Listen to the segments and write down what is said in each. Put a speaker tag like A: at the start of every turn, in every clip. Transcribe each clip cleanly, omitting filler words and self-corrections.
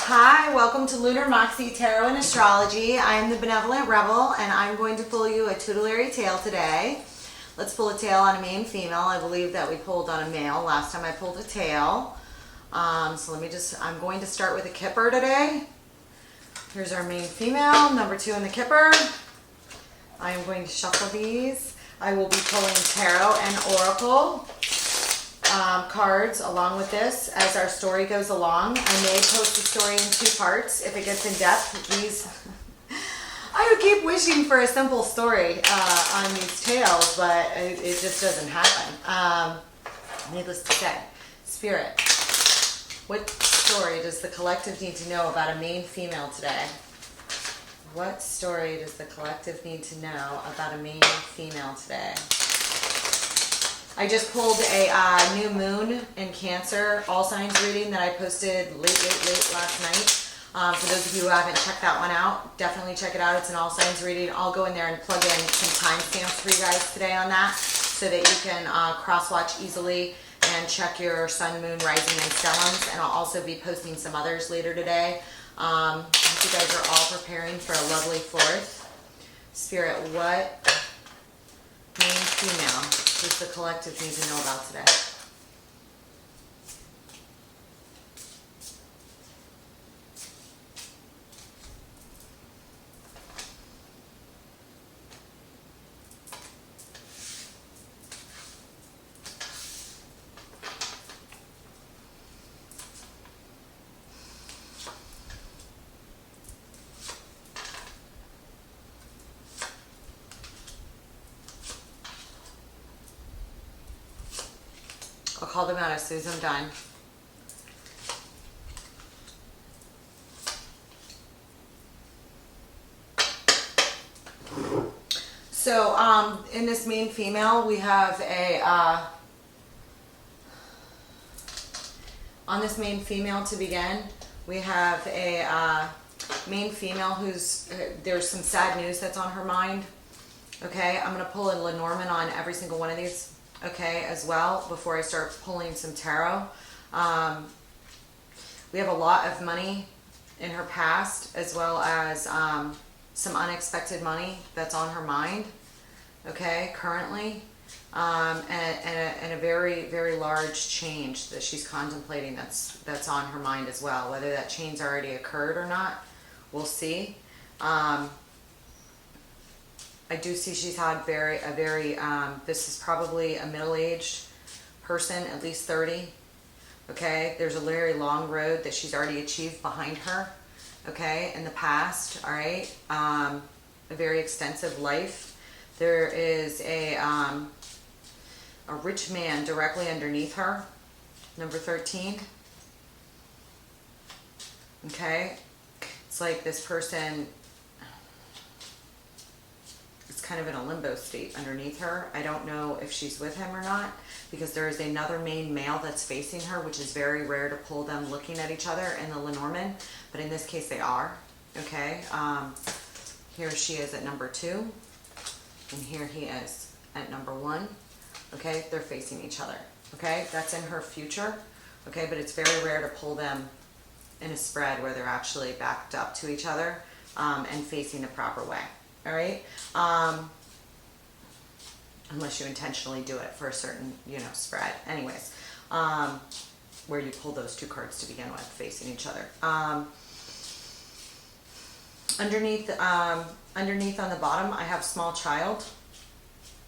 A: Hi, welcome to Lunar Moxie Tarot and Astrology. I'm the Benevolent Rebel, and I'm going to pull you a tutelary tail today. Let's pull a tail on a male and female. I believe that we pulled on a male last time I pulled a tail. I'm going to start with a kipper today. Here's our main female, number 2 in the kipper. I am going to shuffle these. I will be pulling tarot and oracle cards along with this as our story goes along. I may post the story in 2 parts if it gets in depth. I would keep wishing for a simple story on these tales, but it just doesn't happen. Needless to say, Spirit, what story does the collective need to know about a main female today? What story does the collective need to know about a main female today? I just pulled a new moon in Cancer all signs reading that I posted late last night. For those of you who haven't checked that one out, definitely check it out. It's an all signs reading. I'll go in there and plug in some timestamps for you guys today on that so that you can cross-watch easily and check your sun, moon, rising, and stellums. And I'll also be posting some others later today. I hope you guys are all preparing for a lovely 4th. Spirit, what main female does the collective need to know about today? I'll call them out as soon as I'm done. So, in this main female, we have on this main female to begin, we have a main female who's, there's some sad news that's on her mind. Okay, I'm going to pull a Lenormand on every single one of these. Okay, as well, before I start pulling some tarot. We have a lot of money in her past, as well as some unexpected money that's on her mind, okay, currently, and a very, very large change that she's contemplating that's on her mind as well. Whether that change already occurred or not, we'll see. I do see she's had this is probably a middle-aged person, at least 30, okay? There's a very long road that she's already achieved behind her, okay, in the past, all right? A very extensive life. There is a rich man directly underneath her, number 13, okay? It's like this person kind of in a limbo state underneath her. I don't know if she's with him or not, because there is another main male that's facing her, which is very rare to pull them looking at each other in the Lenormand, but in this case they are, okay? Here she is at number 2, and here he is at number 1, okay? They're facing each other, okay? That's in her future, okay? But it's very rare to pull them in a spread where they're actually backed up to each other and facing the proper way. All right, unless you intentionally do it for a certain, spread. Anyways, where you pull those 2 cards to begin with, facing each other. Underneath on the bottom, I have small child,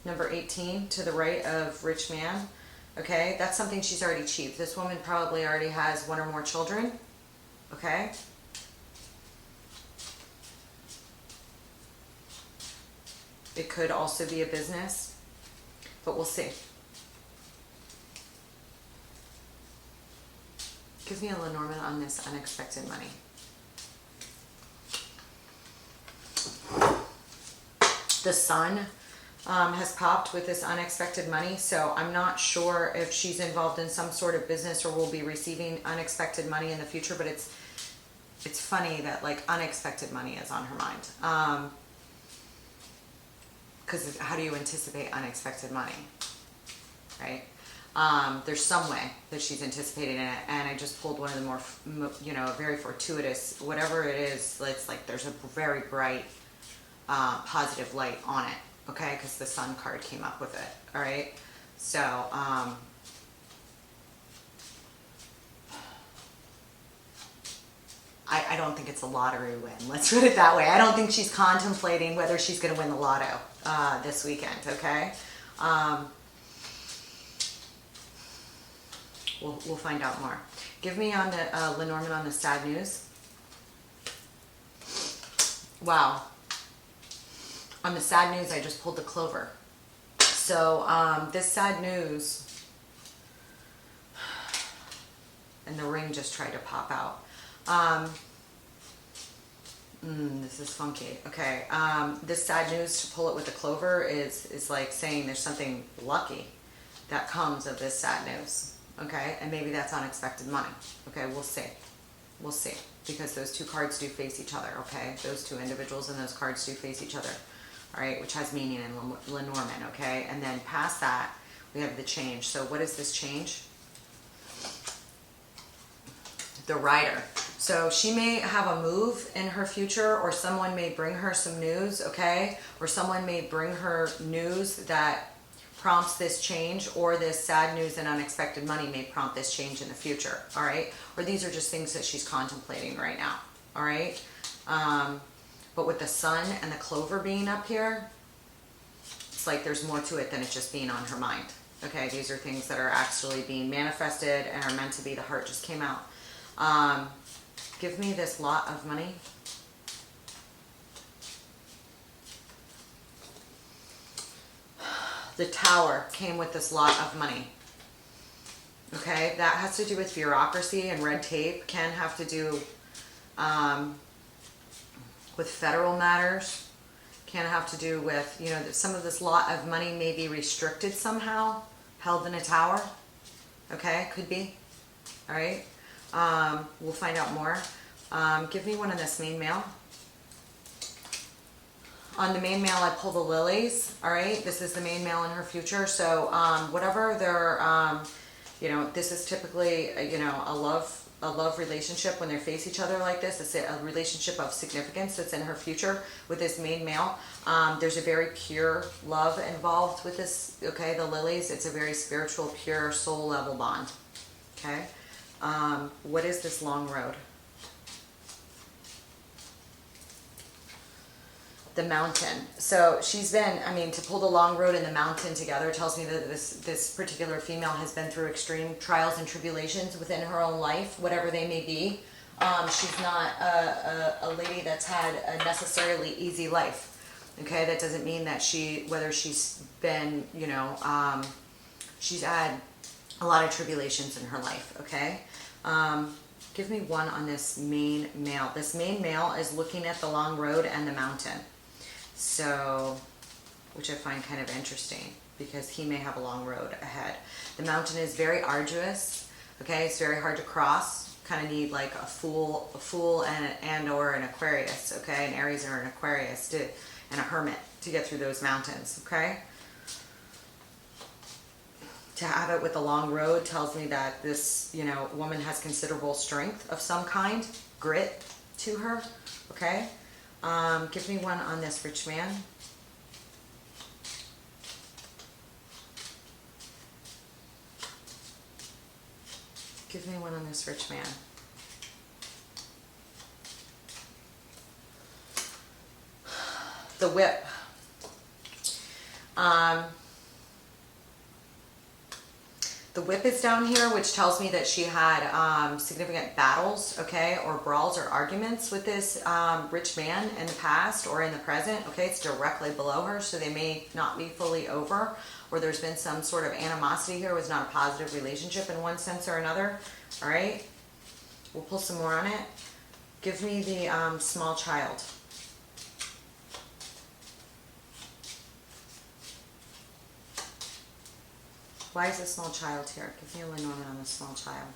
A: number 18, to the right of rich man. Okay, that's something she's already achieved. This woman probably already has 1 or more children. Okay. It could also be a business, but we'll see. Give me a Lenormand on this unexpected money. The sun has popped with this unexpected money, so I'm not sure if she's involved in some sort of business or will be receiving unexpected money in the future, but it's funny that like unexpected money is on her mind. Because how do you anticipate unexpected money, right? There's some way that she's anticipating it, and I just pulled one of the more, you know, very fortuitous, whatever it is. It's like there's a very bright, positive light on it, okay? Because the Sun card came up with it, all right? So, I don't think it's a lottery win. Let's put it that way. I don't think she's contemplating whether she's going to win the lotto this weekend, okay? We'll find out more. Give me on the Lenormand on the sad news. Wow. On the sad news, I just pulled the Clover. So this sad news, and the ring just tried to pop out. This is funky. Okay. This sad news, to pull it with the Clover, is like saying there's something lucky that comes of this sad news. Okay, and maybe that's unexpected money. Okay, we'll see. We'll see. Because those two cards do face each other, okay? Those two individuals and those cards do face each other. All right, which has meaning in Lenormand, okay? And then past that, we have the change. So what is this change? The Rider. So she may have a move in her future, or someone may bring her some news, okay? Or someone may bring her news that prompts this change, or this sad news and unexpected money may prompt this change in the future, all right? Or these are just things that she's contemplating right now, all right? But with the Sun and the Clover being up here, it's like there's more to it than it just being on her mind, okay? These are things that are actually being manifested and are meant to be. The Heart just came out. Give me this lot of money. The Tower came with this lot of money. Okay, that has to do with bureaucracy and red tape. Can have to do with federal matters. Can have to do with, you know, that some of this lot of money may be restricted somehow, held in a tower. Okay, could be. All right, we'll find out more. Give me one on this main mail. On the main mail, I pull the Lilies, all right? This is the main mail in her future. So whatever their, you know, this is typically, you know, a love relationship when they face each other like this. It's a relationship of significance that's in her future with this main mail. There's a very pure love involved with this, okay? The Lilies, it's a very spiritual, pure, soul level bond, okay? What is this long road? The Mountain. So she's been, I mean, to pull the long road and the mountain together tells me that this particular female has been through extreme trials and tribulations within her own life, whatever they may be. She's not a lady that's had a necessarily easy life. Okay, that doesn't mean that whether she's been, you know, she's had a lot of tribulations in her life. Okay. Give me one on this main male. This main male is looking at the long road and the mountain. So, which I find kind of interesting because he may have a long road ahead. The mountain is very arduous, okay? It's very hard to cross. Kind of need like a fool and or an Aquarius, okay? An Aries or an Aquarius and a hermit to get through those mountains, okay? To have it with a long road tells me that this, you know, woman has considerable strength of some kind, grit to her, okay? Give me one on this rich man. Give me one on this rich man. The Whip. The Whip is down here, which tells me that she had significant battles, okay, or brawls or arguments with this rich man in the past or in the present, okay? It's directly below her, so they may not be fully over, or there's been some sort of animosity here. It was not a positive relationship in one sense or another, all right? We'll pull some more on it. Give me the small child. Why is a small child here? Give me a Lenormand on the small child.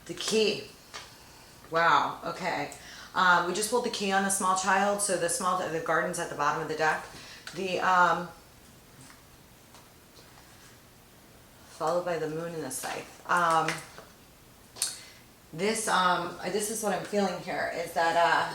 A: The Key. Wow, okay. We just pulled the Key on the small child, so the garden's at the bottom of the deck. The, followed by the moon and the scythe. This is what I'm feeling here, is that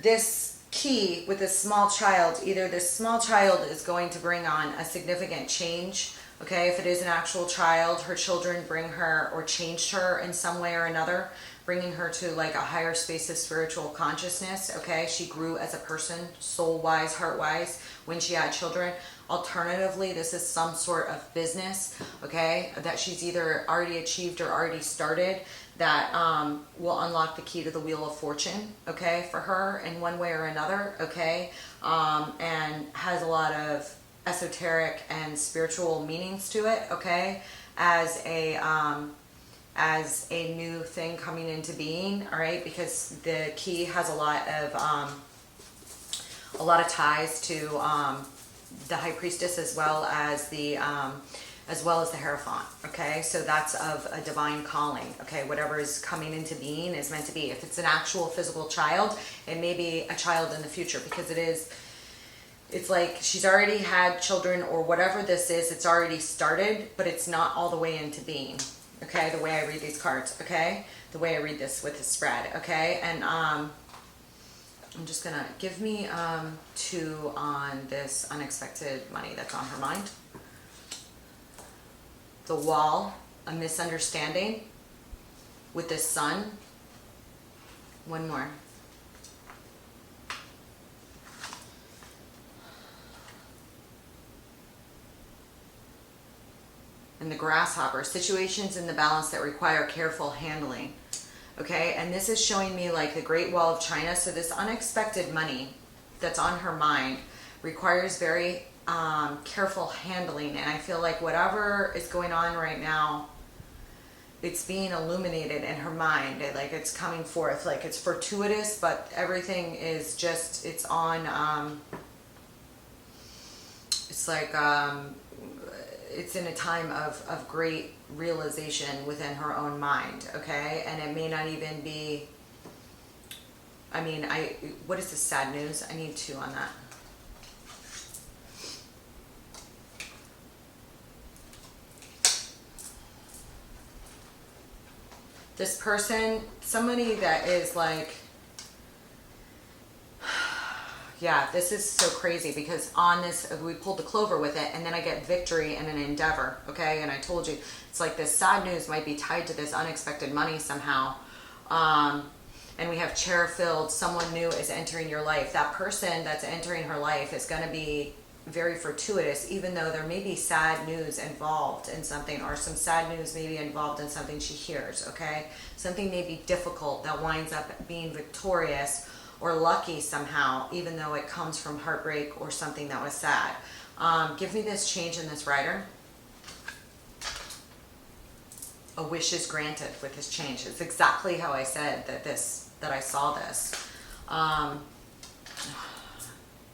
A: this key with this small child, either this small child is going to bring on a significant change. Okay, if it is an actual child, her children bring her or changed her in some way or another, bringing her to like a higher space of spiritual consciousness. Okay, she grew as a person, soul-wise, heart-wise, when she had children. Alternatively, this is some sort of business, okay, that she's either already achieved or already started that will unlock the key to the Wheel of Fortune, okay, for her in one way or another, okay, and has a lot of esoteric and spiritual meanings to it, okay, as a new thing coming into being, all right, because the key has a lot of ties to the High Priestess as well as the Hierophant, okay, so that's of a divine calling, okay, whatever is coming into being is meant to be. If it's an actual physical child, it may be a child in the future, because it's like she's already had children, or whatever this is, it's already started, but it's not all the way into being, okay, the way I read these cards, okay, the way I read this with the spread, okay, and I'm just gonna give me 2 on this unexpected money that's on her mind. The Wall, a misunderstanding with the Sun. One more. And the Grasshopper, situations in the balance that require careful handling. Okay, and this is showing me like the Great Wall of China. So this unexpected money that's on her mind requires very careful handling. And I feel like whatever is going on right now, it's being illuminated in her mind. Like it's coming forth, like it's fortuitous, but everything is just, it's on, it's like, it's in a time of great realization within her own mind, okay? And it may not even be, I mean, what is this sad news? I need 2 on that. This person, somebody that is like, yeah, this is so crazy, because on this, we pulled the Clover with it, and then I get victory and an endeavor, okay? And I told you, it's like this sad news might be tied to this unexpected money somehow. And we have chair filled, someone new is entering your life. That person that's entering her life is going to be very fortuitous, even though there may be sad news involved in something, or some sad news may be involved in something she hears, okay? Something may be difficult that winds up being victorious or lucky somehow, even though it comes from heartbreak or something that was sad. Give me this change in this rider. A wish is granted with this change. It's exactly how I said that I saw this.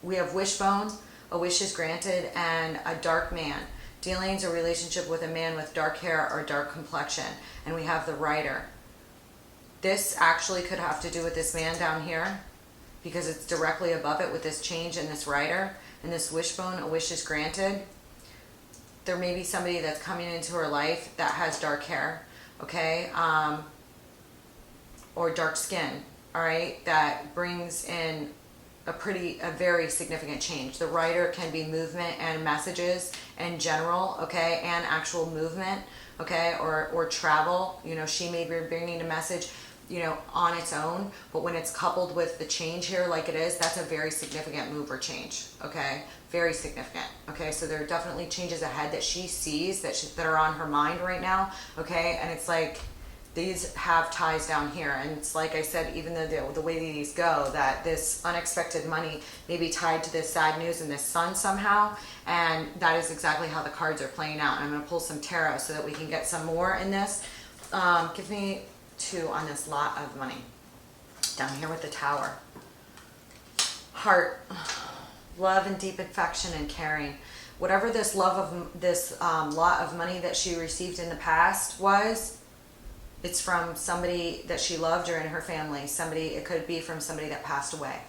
A: We have wishbone, a wish is granted, and a dark man. Dealings or relationship with a man with dark hair or dark complexion. And we have the rider. This actually could have to do with this man down here, because it's directly above it with this change in this rider. And this wishbone, a wish is granted. There may be somebody that's coming into her life that has dark hair, okay? Or dark skin, all right? That brings in a very significant change. The rider can be movement and messages in general, okay? And actual movement, okay? Or travel, you know, she may be bringing a message, you know, on its own, but when it's coupled with the change here like it is, that's a very significant move or change, okay? Very significant, okay? So there are definitely changes ahead that she sees that are on her mind right now, okay? And it's like, these have ties down here, and it's like I said, even though the way these go, that this unexpected money may be tied to this sad news and this sun somehow, and that is exactly how the cards are playing out. And I'm going to pull some tarot so that we can get some more in this. Give me 2 on this lot of money. Down here with the Tower. Heart, love and deep affection and caring. Whatever this love of this lot of money that she received in the past was, it's from somebody that she loved or in her family. Somebody, it could be from somebody that passed away.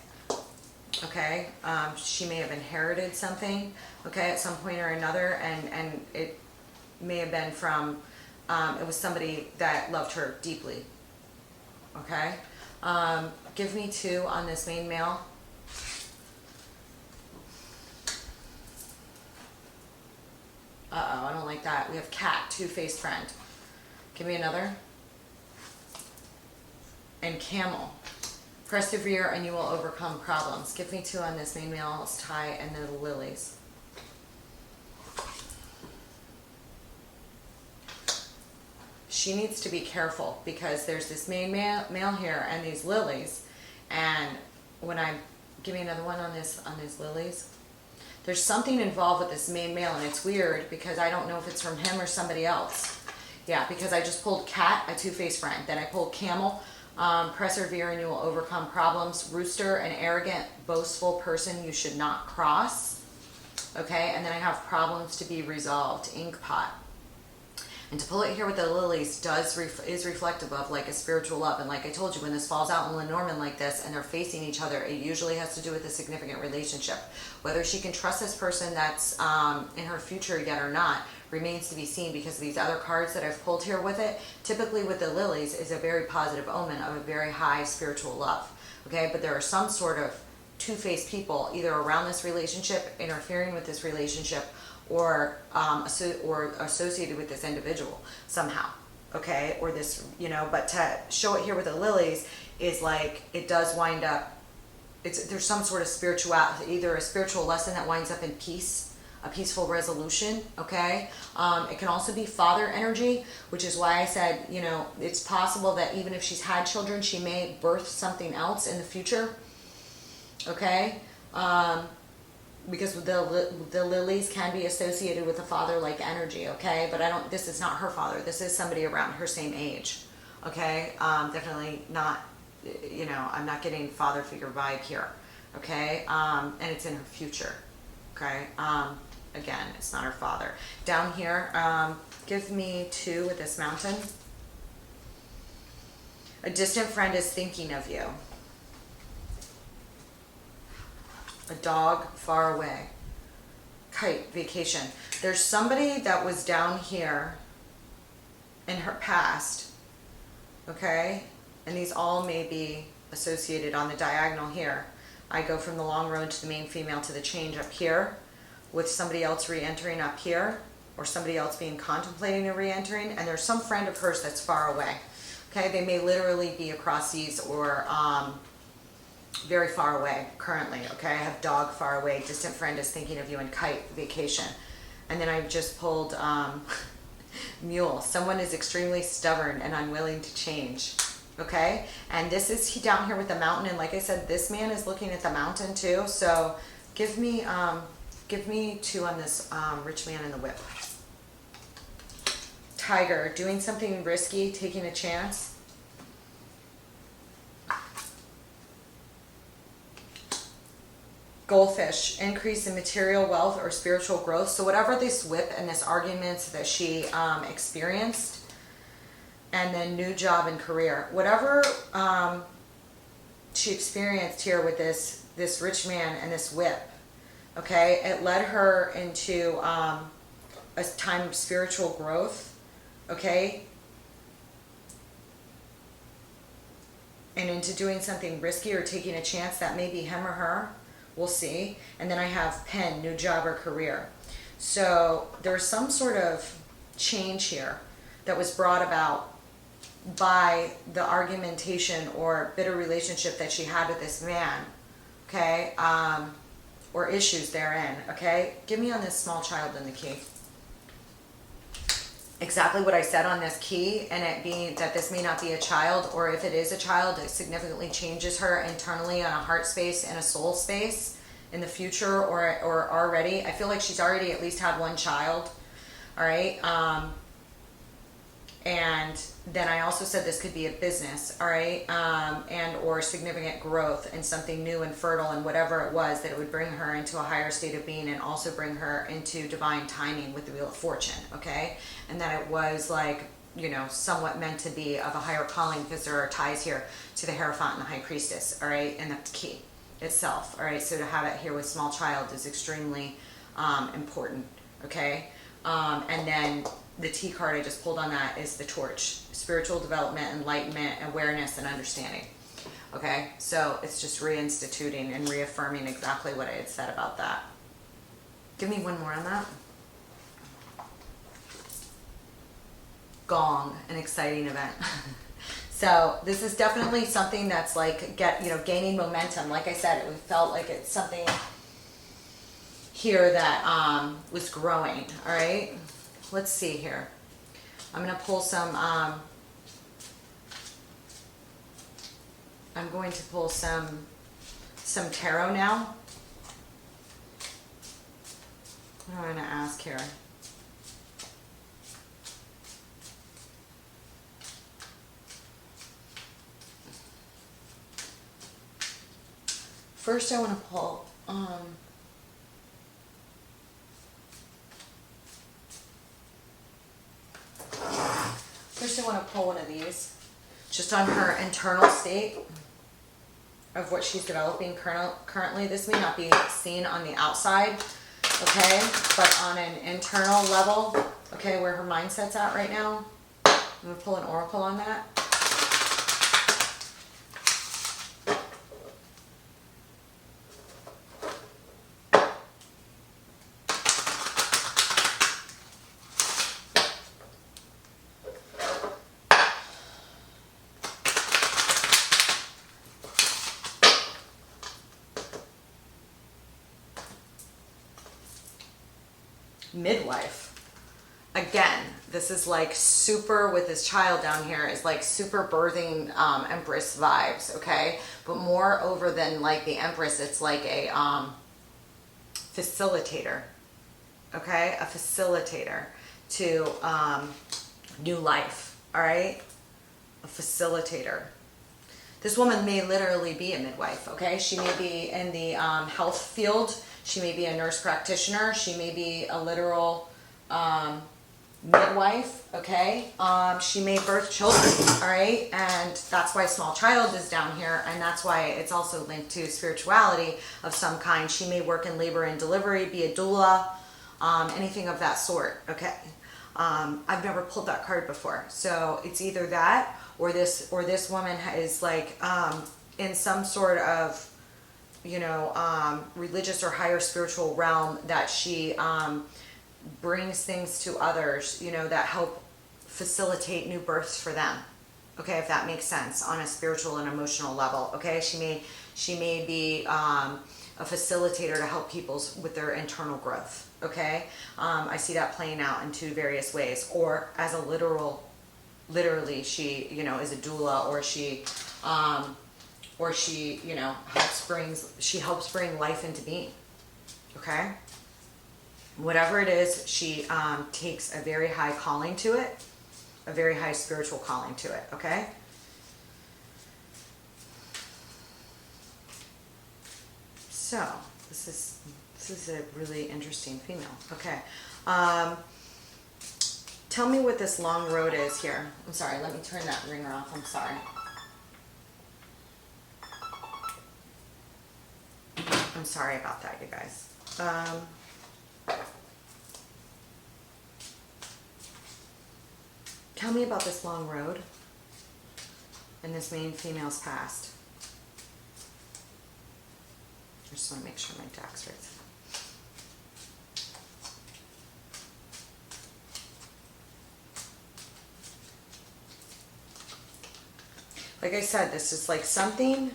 A: Okay, she may have inherited something, okay, at some point or another, and it may have been from, it was somebody that loved her deeply, okay? Give me 2 on this main male. Uh-oh, I don't like that. We have cat, 2-faced friend. Give me another. And camel. Persevere and you will overcome problems. Give me 2 on this main male's tie and the lilies. She needs to be careful because there's this main male here and these lilies. And when give me another one on these lilies. There's something involved with this main male, and it's weird because I don't know if it's from him or somebody else. Yeah, because I just pulled cat, a 2-faced friend. Then I pulled camel, persevere and you will overcome problems. Rooster, an arrogant, boastful person you should not cross. Okay, and then I have problems to be resolved, ink pot. And to pull it here with the lilies is reflective of like a spiritual love. And like I told you, when this falls out in Lenormand like this and they're facing each other, it usually has to do with a significant relationship. Whether she can trust this person that's in her future yet or not remains to be seen, because these other cards that I've pulled here with it, typically with the lilies, is a very positive omen of a very high spiritual love. Okay, but there are some sort of 2-faced people either around this relationship, interfering with this relationship, or associated with this individual somehow, okay, or this, you know. But to show it here with the lilies is like it does wind up, there's some sort of either a spiritual lesson that winds up in peace, a peaceful resolution, okay. It can also be father energy, which is why I said, you know, it's possible that even if she's had children, she may birth something else in the future, okay. Because the lilies can be associated with a father-like energy, okay? But this is not her father. This is somebody around her same age, okay? Definitely not, you know, I'm not getting father figure vibe here, okay? And it's in her future, okay? Again, it's not her father. Down here, give me 2 with this mountain. A distant friend is thinking of you. A dog far away. Kite, vacation. There's somebody that was down here in her past, okay? And these all may be associated on the diagonal here. I go from the long road to the main female to the change up here, with somebody else re-entering up here, or somebody else being contemplating a re-entering, and there's some friend of hers that's far away. Okay, they may literally be across seas or very far away currently, okay? I have dog far away, distant friend is thinking of you, and kite, vacation. And then I just pulled mule. Someone is extremely stubborn and unwilling to change, okay? And this is down here with the mountain, and like I said, this man is looking at the mountain too. So give me 2 on this rich man in the whip. Tiger, doing something risky, taking a chance. Goldfish, increase in material wealth or spiritual growth. So whatever this whip and this arguments that she experienced, and then new job and career, whatever she experienced here with this rich man and this whip, okay, it led her into a time of spiritual growth, okay, and into doing something risky or taking a chance. That may be him or her. We'll see. And then I have pen, new job or career. So there's some sort of change here that was brought about by the argumentation or bitter relationship that she had with this man, okay, or issues therein, okay. Give me on this small child in the key. Exactly what I said on this key, and it being that this may not be a child, or if it is a child, it significantly changes her internally on a heart space and a soul space in the future, or already. I feel like she's already at least had 1 child, all right? And then I also said this could be a business, all right? And or significant growth and something new and fertile and whatever it was, that it would bring her into a higher state of being and also bring her into divine timing with the Wheel of Fortune, okay? And that it was like, you know, somewhat meant to be of a higher calling, because there are ties here to the Hierophant and the High Priestess, all right? And that's key, itself. All right, so to have it here with small child is extremely important. Okay, and then the T card I just pulled on that is the torch, spiritual development, enlightenment, awareness, and understanding. Okay, so it's just reinstituting and reaffirming exactly what I had said about that. Give me one more on that. Gong, an exciting event. So this is definitely something that's like gaining momentum. Like I said, it felt like it's something here that was growing. All right, let's see here. I'm gonna pull some. I'm going to pull some tarot now. What am I gonna ask here? First, I want to pull. First, I want to pull one of these, just on her internal state of what she's developing currently. This may not be seen on the outside, okay, but on an internal level, okay, where her mindset's at right now. I'm going to pull an oracle on that. Midwife. Again, this is like super, with this child down here, is like super birthing Empress vibes, okay? But more over than like the Empress, it's like a facilitator, okay? A facilitator to new life, all right? A facilitator. This woman may literally be a midwife, okay? She may be in the health field. She may be a nurse practitioner. She may be a literal midwife, okay? She may birth children, all right? And that's why small child is down here, and that's why it's also linked to spirituality of some kind. She may work in labor and delivery, be a doula, anything of that sort, okay? I've never pulled that card before, so it's either that or this woman is like in some sort of religious or higher spiritual realm that she brings things to others, that help facilitate new births for them. Okay, if that makes sense on a spiritual and emotional level. Okay, she may be a facilitator to help people with their internal growth. Okay, I see that playing out in two various ways, or as a literally she is a doula, or she helps bring life into being. Okay, whatever it is, she takes a very high calling to it, a very high spiritual calling to it. Okay, so this is a really interesting female. Okay, tell me what this long road is here. I'm sorry, let me turn that ringer off. I'm sorry. I'm sorry about that, you guys. Tell me about this long road and this main female's past. I just want to make sure my deck's right. Like I said, this is like something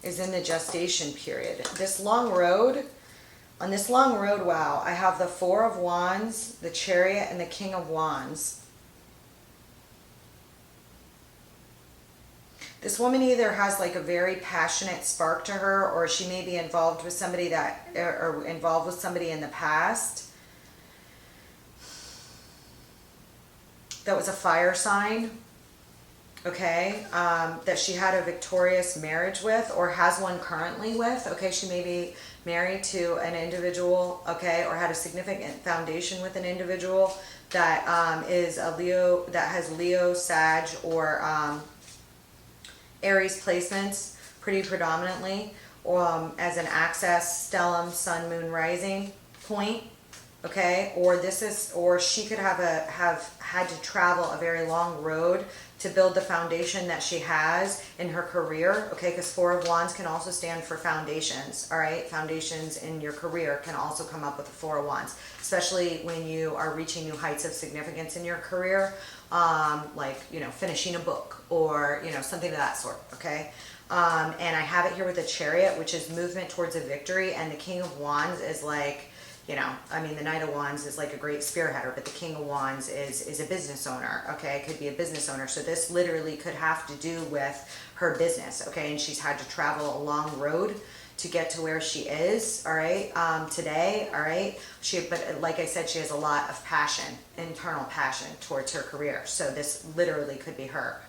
A: is in the gestation period. This long road, on this long road, wow, I have the Four of Wands, the Chariot, and the King of Wands. This woman either has like a very passionate spark to her, or she may be involved with somebody or involved with somebody in the past that was a fire sign. Okay, that she had a victorious marriage with, or has one currently with. Okay, she may be married to an individual, okay, or had a significant foundation with an individual that is a Leo, that has Leo, Sag, or Aries placements pretty predominantly, as an access, stellium, sun, moon, rising point. Okay, or she could have had to travel a very long road to build the foundation that she has in her career. Okay, because Four of Wands can also stand for foundations. All right, foundations in your career can also come up with the Four of Wands, especially when you are reaching new heights of significance in your career, like, you know, finishing a book or, you know, something of that sort. Okay. And I have it here with the Chariot, which is movement towards a victory, and the King of Wands is like, you know, I mean, the Knight of Wands is like a great spearheader, but the King of Wands is a business owner, okay? It could be a business owner. So this literally could have to do with her business, okay? And she's had to travel a long road to get to where she is, all right, today, all right? But like I said, she has a lot of passion, internal passion towards her career. So this literally could be her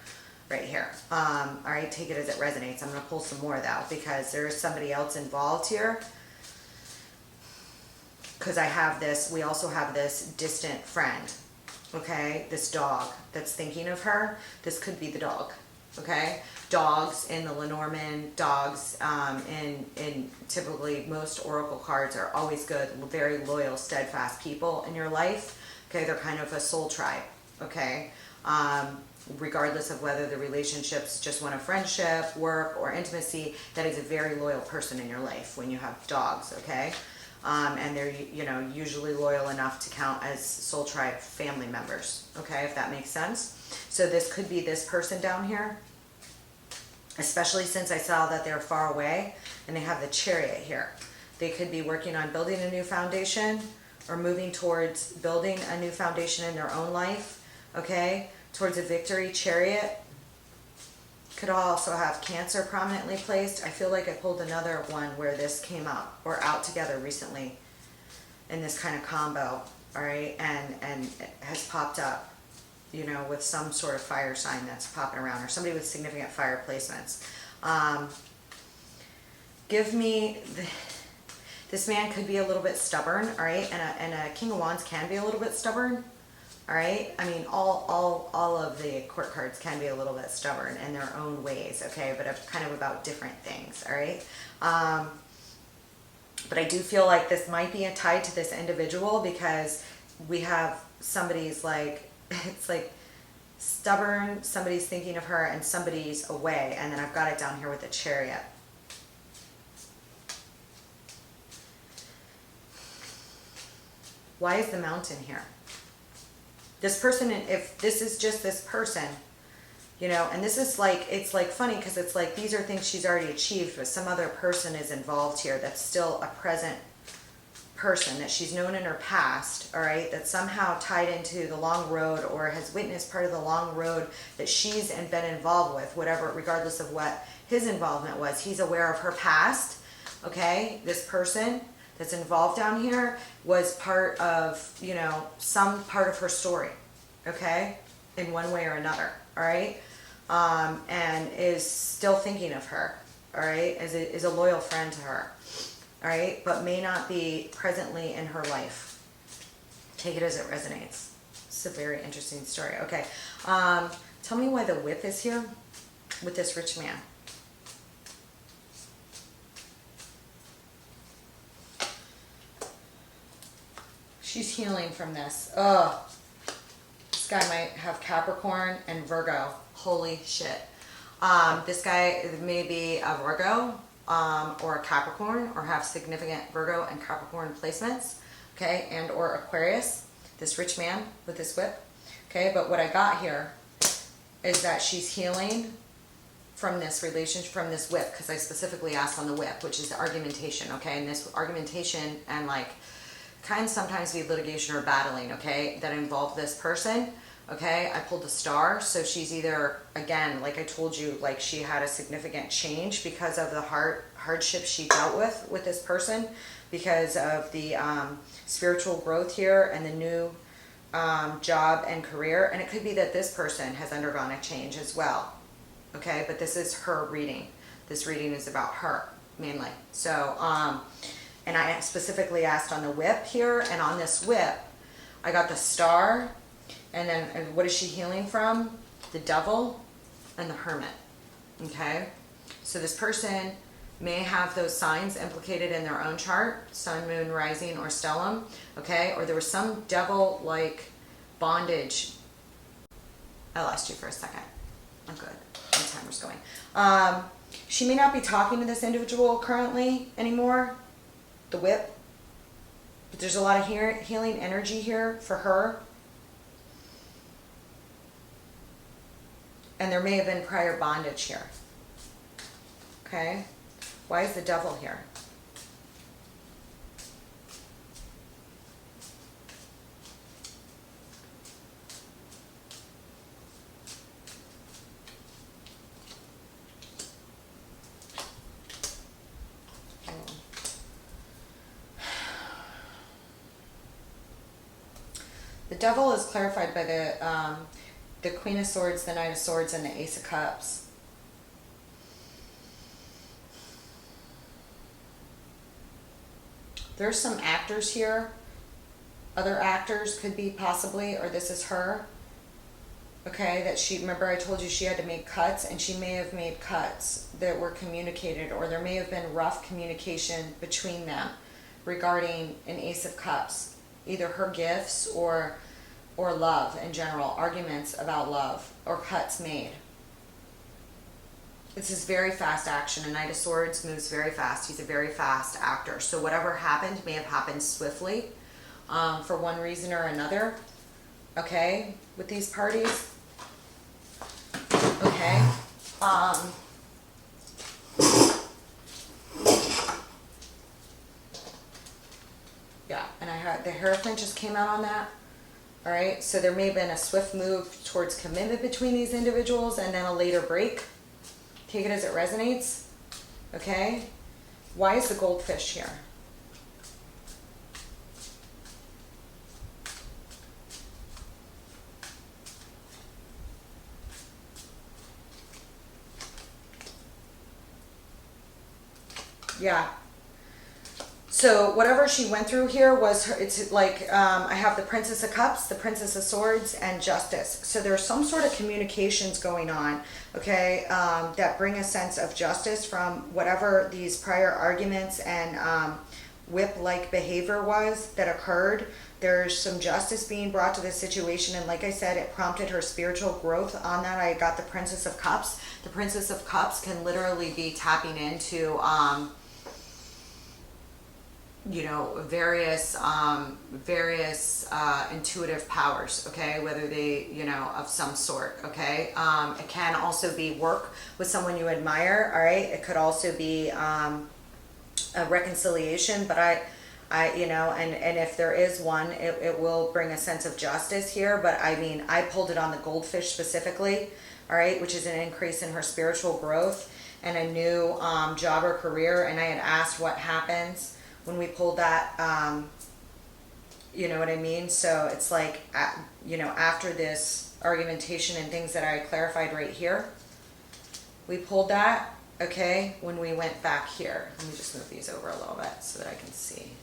A: right here. All right, take it as it resonates. I'm going to pull some more though, because there is somebody else involved here. Because I have this, we also have this distant friend, okay? This dog that's thinking of her. This could be the dog, okay? Dogs in the Lenormand, dogs in typically most oracle cards are always good, very loyal, steadfast people in your life, okay? They're kind of a soul tribe, okay? Regardless of whether the relationship's just one of friendship, work, or intimacy, that is a very loyal person in your life when you have dogs, okay? And they're, you know, usually loyal enough to count as soul tribe family members, okay, if that makes sense. So this could be this person down here, especially since I saw that they're far away and they have the Chariot here. They could be working on building a new foundation or moving towards building a new foundation in their own life, okay, towards a victory. Chariot could also have Cancer prominently placed. I feel like I pulled another one where this came up or out together recently in this kind of combo, all right, and it has popped up, you know, with some sort of fire sign that's popping around, or somebody with significant fire placements. This man could be a little bit stubborn, all right, and a King of Wands can be a little bit stubborn. All right, I mean, all of the court cards can be a little bit stubborn in their own ways, okay, but kind of about different things, all right? But I do feel like this might be tied to this individual, because we have somebody's like, it's like stubborn, somebody's thinking of her, and somebody's away, and then I've got it down here with the Chariot. Why is the Mountain here? This person, if this is just this person, you know, and this is like, it's like funny because it's like these are things she's already achieved, but some other person is involved here that's still a present person that she's known in her past, all right, that's somehow tied into the long road or has witnessed part of the long road that she's been involved with, whatever, regardless of what his involvement was. He's aware of her past, okay? This person that's involved down here was part of, you know, some part of her story, okay, in one way or another, all right, and is still thinking of her, all right, is a loyal friend to her, all right, but may not be presently in her life. Take it as it resonates. It's a very interesting story. Okay, tell me why the Whip is here with this rich man. She's healing from this. Oh, this guy might have Capricorn and Virgo. Holy shit. This guy may be a Virgo or a Capricorn, or have significant Virgo and Capricorn placements, okay, and or Aquarius, this rich man with this whip, okay, but what I got here is that she's healing from this relationship, from this whip, because I specifically asked on the whip, which is the argumentation, okay, and this argumentation and like can sometimes be litigation or battling, okay, that involve this person, okay. I pulled the Star, so she's either, again, like I told you, like she had a significant change because of the hardship she dealt with this person, because of the spiritual growth here and the new job and career, and it could be that this person has undergone a change as well, okay, but this is her reading. This reading is about her mainly. So and I specifically asked on the whip here, and on this whip I got the Star, and then what is she healing from? The Devil and the Hermit, okay. So this person may have those signs implicated in their own chart, sun, moon, rising, or stellium, okay? Or there was some devil-like bondage. I lost you for a second. I'm good. My timer's going. She may not be talking to this individual currently anymore, the whip, but there's a lot of healing energy here for her. And there may have been prior bondage here. Okay? Why is the devil here? The devil is clarified by the Queen of Swords, the Knight of Swords, and the Ace of Cups. There's some actors here. Other actors could be possibly, or this is her. Okay, that she, remember I told you she had to make cuts, and she may have made cuts that were communicated, or there may have been rough communication between them regarding an Ace of Cups. Either her gifts or love in general, arguments about love, or cuts made. This is very fast action. A Knight of Swords moves very fast. He's a very fast actor. So whatever happened may have happened swiftly for one reason or another, okay, with these parties. Okay. Yeah, and I had the Hierophant just came out on that. All right, so there may have been a swift move towards commitment between these individuals and then a later break. Take it as it resonates. Okay, why is the goldfish here? Yeah. So whatever she went through here was her, it's like, I have the Princess of Cups, the Princess of Swords, and Justice. So there's some sort of communications going on, okay, that bring a sense of justice from whatever these prior arguments and whip-like behavior was that occurred. There's some justice being brought to this situation, and like I said, it prompted her spiritual growth. On that, I got the Princess of Cups. The Princess of Cups can literally be tapping into you know, various intuitive powers, okay, whether they, you know, of some sort, okay. It can also be work with someone you admire, all right. It could also be a reconciliation, but I you know, and if there is one, it will bring a sense of justice here. But I mean, I pulled it on the goldfish specifically, all right, which is an increase in her spiritual growth and a new job or career. And I had asked what happens when we pulled that, you know what I mean? So it's like, you know, after this argumentation and things that I clarified right here, we pulled that, okay, when we went back here. Let me just move these over a little bit so that I can see.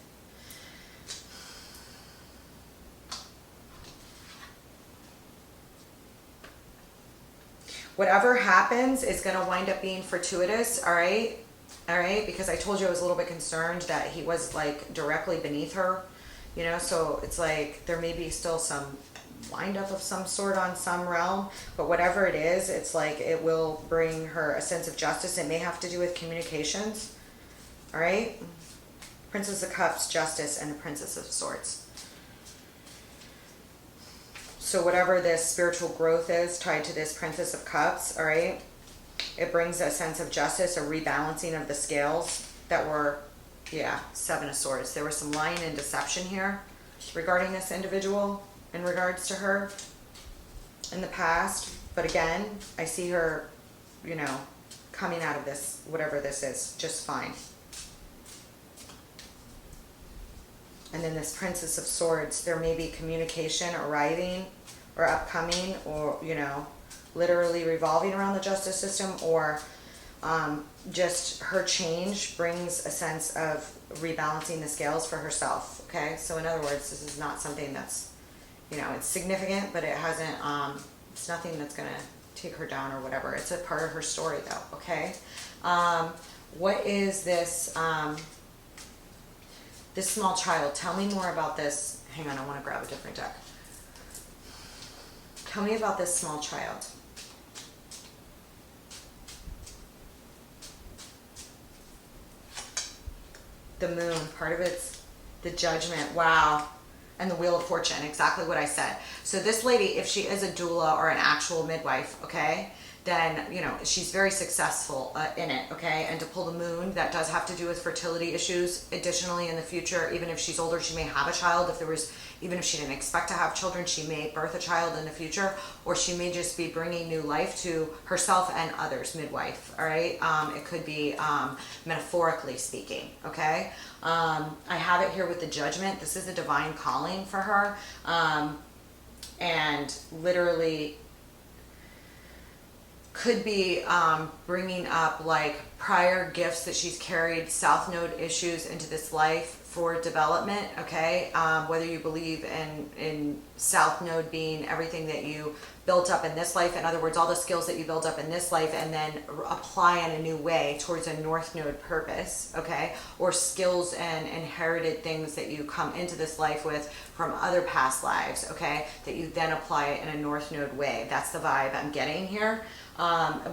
A: Whatever happens is going to wind up being fortuitous, all right? All right, because I told you I was a little bit concerned that he was like directly beneath her, you know, so it's like there may be still some wind up of some sort on some realm, but whatever it is, it's like it will bring her a sense of justice. It may have to do with communications, all right? Princess of Cups, Justice, and the Princess of Swords. So whatever this spiritual growth is tied to this Princess of Cups, all right? It brings a sense of justice, a rebalancing of the scales that were, yeah, Seven of Swords. There was some lying and deception here regarding this individual in regards to her in the past. But again, I see her, you know, coming out of this, whatever this is, just fine. And then this Princess of Swords, there may be communication arriving or upcoming, or, you know, literally revolving around the justice system, or just her change brings a sense of rebalancing the scales for herself, okay? So in other words, this is not something that's, you know, it's significant, but it hasn't, it's nothing that's going to take her down or whatever. It's a part of her story though, okay? What is this, this small child? Tell me more about this. Hang on, I want to grab a different deck. Tell me about this small child. The moon, part of it's the judgment. Wow. And the Wheel of Fortune, exactly what I said. So this lady, if she is a doula or an actual midwife, okay, then, you know, she's very successful in it, okay? And to pull the moon, that does have to do with fertility issues. Additionally, in the future, even if she's older, she may have a child. If there was, even if she didn't expect to have children, she may birth a child in the future, or she may just be bringing new life to herself and others, midwife, all right? It could be metaphorically speaking, okay? I have it here with the judgment. This is a divine calling for her. And literally could be bringing up like prior gifts that she's carried, South Node issues into this life for development, okay? Whether you believe in South Node being everything that you built up in this life, in other words, all the skills that you built up in this life and then apply in a new way towards a North Node purpose, okay? Or skills and inherited things that you come into this life with from other past lives, okay? That you then apply it in a North Node way. That's the vibe I'm getting here.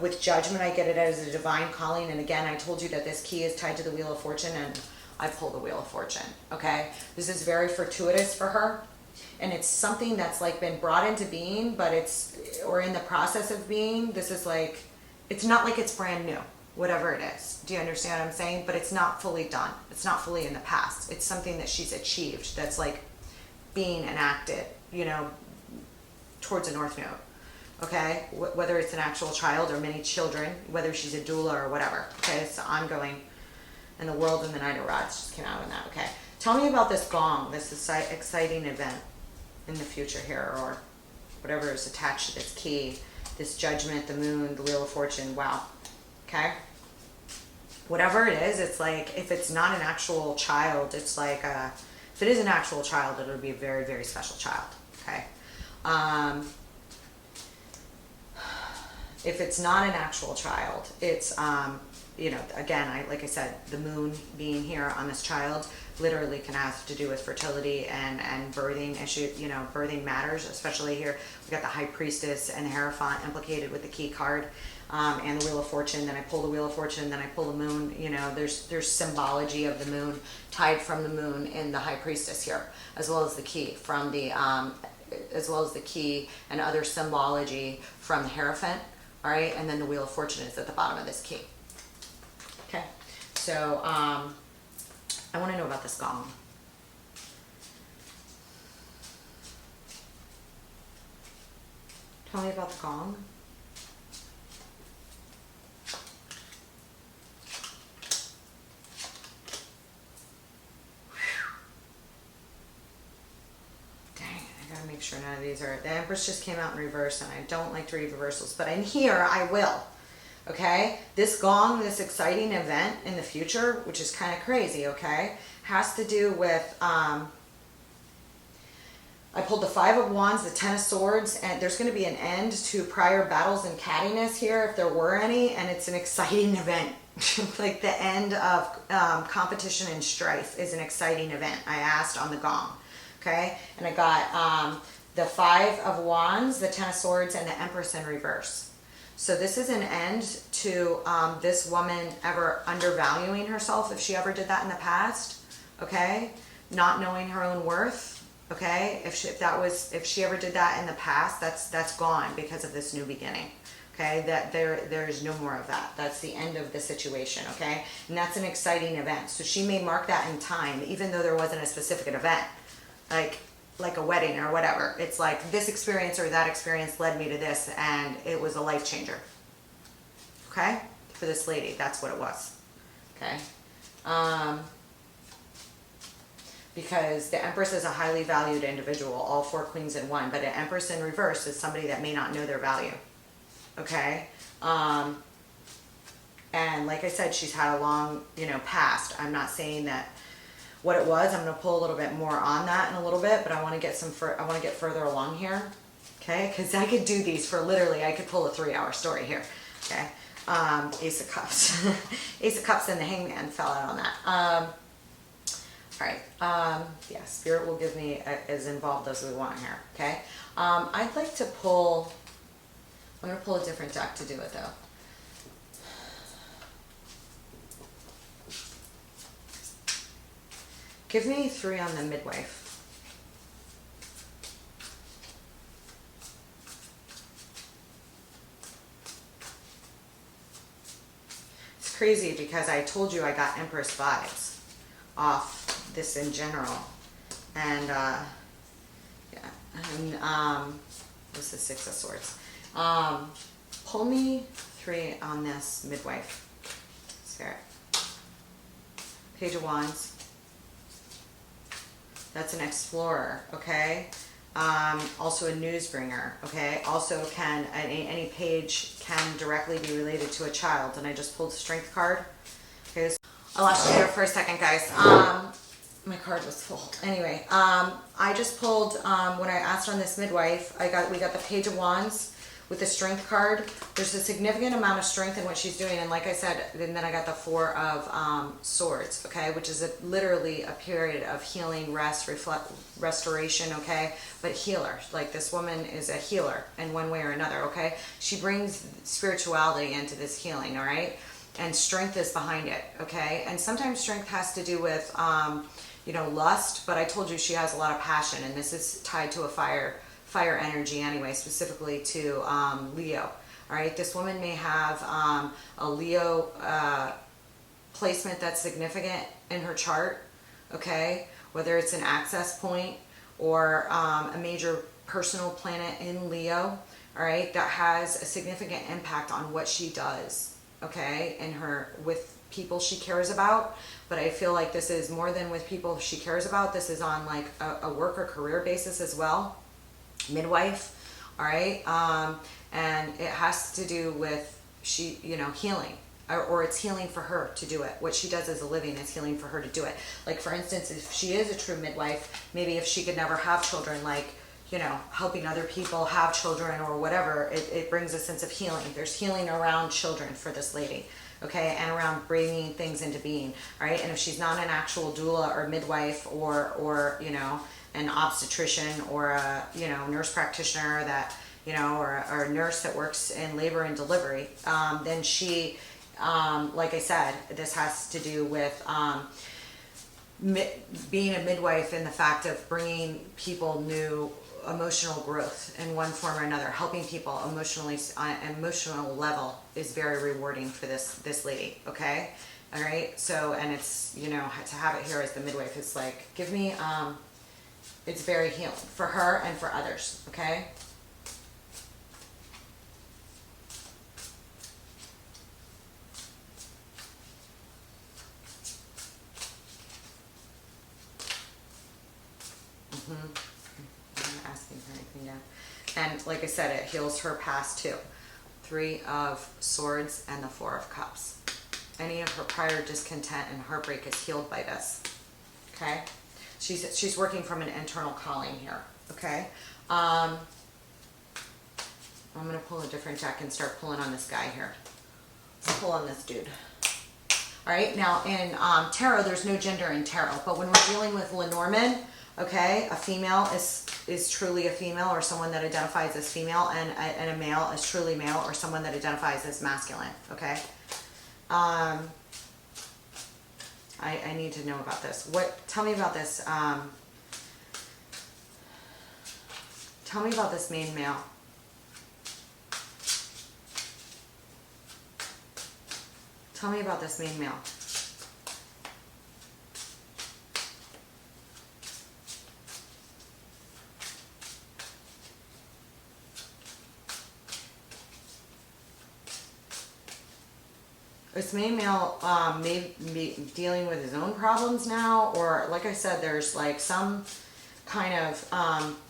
A: With judgment, I get it as a divine calling. And again, I told you that this key is tied to the Wheel of Fortune, and I pull the Wheel of Fortune, okay? This is very fortuitous for her. And it's something that's like been brought into being, but it's, or in the process of being. This is like, it's not like it's brand new, whatever it is. Do you understand what I'm saying? But it's not fully done. It's not fully in the past. It's something that she's achieved that's like being enacted, you know, towards a North Node. Okay, whether it's an actual child or many children, whether she's a doula or whatever. Okay, so I'm going, and the World and the Knight of Rods just came out on that. Okay, tell me about this gong, this exciting event in the future here, or whatever is attached to this key, this judgment, the moon, the Wheel of Fortune. Wow. Okay, whatever it is, it's like, if it's not an actual child, it's like if it is an actual child, it'll be a very, very special child. Okay. If it's not an actual child, it's, you know, again, like I said, the moon being here on this child literally can have to do with fertility and birthing issue, you know, birthing matters, especially here. We got the High Priestess and the Hierophant implicated with the key card, and the Wheel of Fortune. Then I pull the Wheel of Fortune, then I pull the moon. You know, there's symbology of the moon tied from the moon in the High Priestess here, as well as the key from the, as well as the key and other symbology from the Hierophant. All right, and then the Wheel of Fortune is at the bottom of this key. Okay, so I want to know about this gong. Tell me about the gong. Make sure none of these are, the Empress just came out in reverse, and I don't like to read reversals, but in here I will. Okay, this gong, this exciting event in the future, which is kind of crazy, okay, has to do with I pulled the Five of Wands, the Ten of Swords, and there's going to be an end to prior battles and cattiness here, if there were any, and it's an exciting event. Like the end of competition and strife is an exciting event. I asked on the gong. Okay, and I got the Five of Wands, the Ten of Swords, and the Empress in reverse. So this is an end to this woman ever undervaluing herself, if she ever did that in the past. Okay, not knowing her own worth. Okay, if she ever did that in the past, that's gone because of this new beginning. Okay, that there's no more of that. That's the end of the situation. Okay, and that's an exciting event. So she may mark that in time, even though there wasn't a specific event. Like a wedding or whatever. It's like this experience or that experience led me to this, and it was a life changer. Okay? For this lady, that's what it was. Okay? Because the Empress is a highly valued individual, all four queens in one, but an Empress in reverse is somebody that may not know their value. Okay? And like I said, she's had a long, you know, past. I'm not saying that what it was. I'm going to pull a little bit more on that in a little bit, but I want to get I want to get further along here. okay? Because I could do these for literally, I could pull a 3-hour story here, okay? Ace of Cups. Ace of Cups and the Hangman fell out on that. All right, yeah, Spirit will give me as involved as we want here, okay? I'd like to pull, I'm gonna pull a different deck to do it though. Give me 3 on the midwife. It's crazy because I told you I got Empress vibes off this in general. And, yeah, and, what's the 6 of Swords? Pull me 3 on this midwife. Spirit. Page of Wands. That's an explorer, okay? Also a news bringer, okay? Also can, any page can directly be related to a child. And I just pulled the Strength card. Okay, I lost you there for a second, guys. My card was full. Anyway, I just pulled, when I asked on this midwife, we got the Page of Wands with the Strength card. There's a significant amount of strength in what she's doing. And like I said, and then I got the 4 of Swords, okay, which is literally a period of healing, rest, restoration, okay, but healer. Like, this woman is a healer in one way or another, okay? She brings spirituality into this healing, all right? And strength is behind it, okay? And sometimes strength has to do with, you know, lust, but I told you she has a lot of passion, and this is tied to a fire energy anyway, specifically to Leo. All right, this woman may have a Leo placement that's significant in her chart, okay? Whether it's an access point or a major personal planet in Leo, all right, that has a significant impact on what she does, okay, in her, with people she cares about. But I feel like this is more than with people she cares about. This is on like a work or career basis as well. Midwife, all right, and it has to do with healing, or it's healing for her to do it. What she does as a living is healing for her to do it. Like, for instance, if she is a true midwife, maybe if she could never have children, like, you know, helping other people have children or whatever, it brings a sense of healing. There's healing around children for this lady, okay, and around bringing things into being, all right? And if she's not an actual doula or midwife or you know, an obstetrician or a, you know, nurse practitioner that, you know, or a nurse that works in labor and delivery, then she, like I said, this has to do with being a midwife in the fact of bringing people new emotional growth in one form or another. Helping people emotionally on an emotional level is very rewarding for this lady, okay? All right, so, and it's, you know, to have it here as the midwife is like, give me, it's very healing for her and for others, okay? I'm not asking for anything yet. And like I said, it heals her past too. 3 of Swords and the 4 of Cups. Any of her prior discontent and heartbreak is healed by this, okay? She's working from an internal calling here, okay? I'm going to pull a different deck and start pulling on this guy here. Let's pull on this dude. All right, now in tarot, there's no gender in tarot, but when we're dealing with Lenormand, okay, a female is truly a female, or someone that identifies as female, and a male is truly male, or someone that identifies as masculine, okay? I need to know about this. Tell me about this. Tell me about this main male. Tell me about this main male. This main male may be dealing with his own problems now, or like I said, there's like some kind of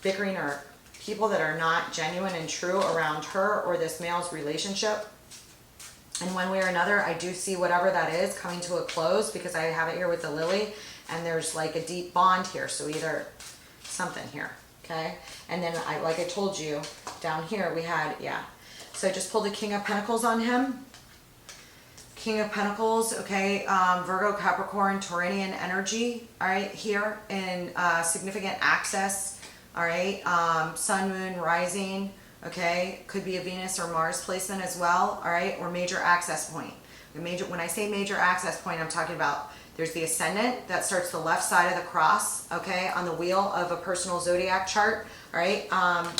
A: bickering or people that are not genuine and true around her or this male's relationship. And one way or another, I do see whatever that is coming to a close, because I have it here with the lily, and there's like a deep bond here. So either something here, okay? And then like I told you, down here we had, yeah. So I just pulled the King of Pentacles on him. King of Pentacles, okay, Virgo, Capricorn, Tauranian energy, all right, here in significant access, all right, Sun, Moon, Rising, okay, could be a Venus or Mars placement as well, all right, or major access point. When I say major access point, I'm talking about there's the ascendant that starts the left side of the cross, okay, on the wheel of a personal zodiac chart, all right,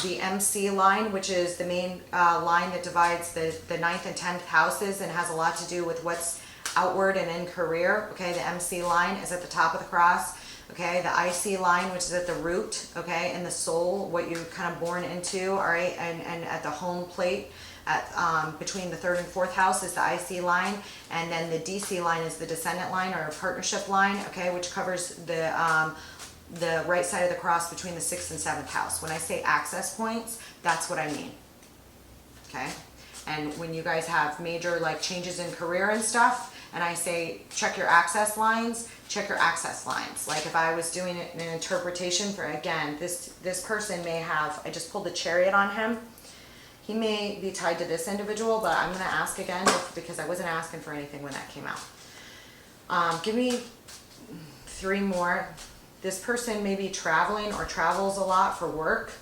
A: the MC line, which is the main line that divides the 9th and 10th houses and has a lot to do with what's outward and in career, okay, the MC line is at the top of the cross, okay, the IC line, which is at the root, okay, and the soul, what you're kind of born into, all right, and at the home plate, at between the 3rd and 4th house is the IC line, and then the DC line is the descendant line or a partnership line, okay, which covers the right side of the cross between the 6th and 7th house. When I say access points, that's what I mean, okay? And when you guys have major like changes in career and stuff, and I say check your access lines, check your access lines. Like if I was doing an interpretation for, again, this person may have, I just pulled the Chariot on him. He may be tied to this individual, but I'm going to ask again because I wasn't asking for anything when that came out. Give me 3 more. This person may be traveling or travels a lot for work.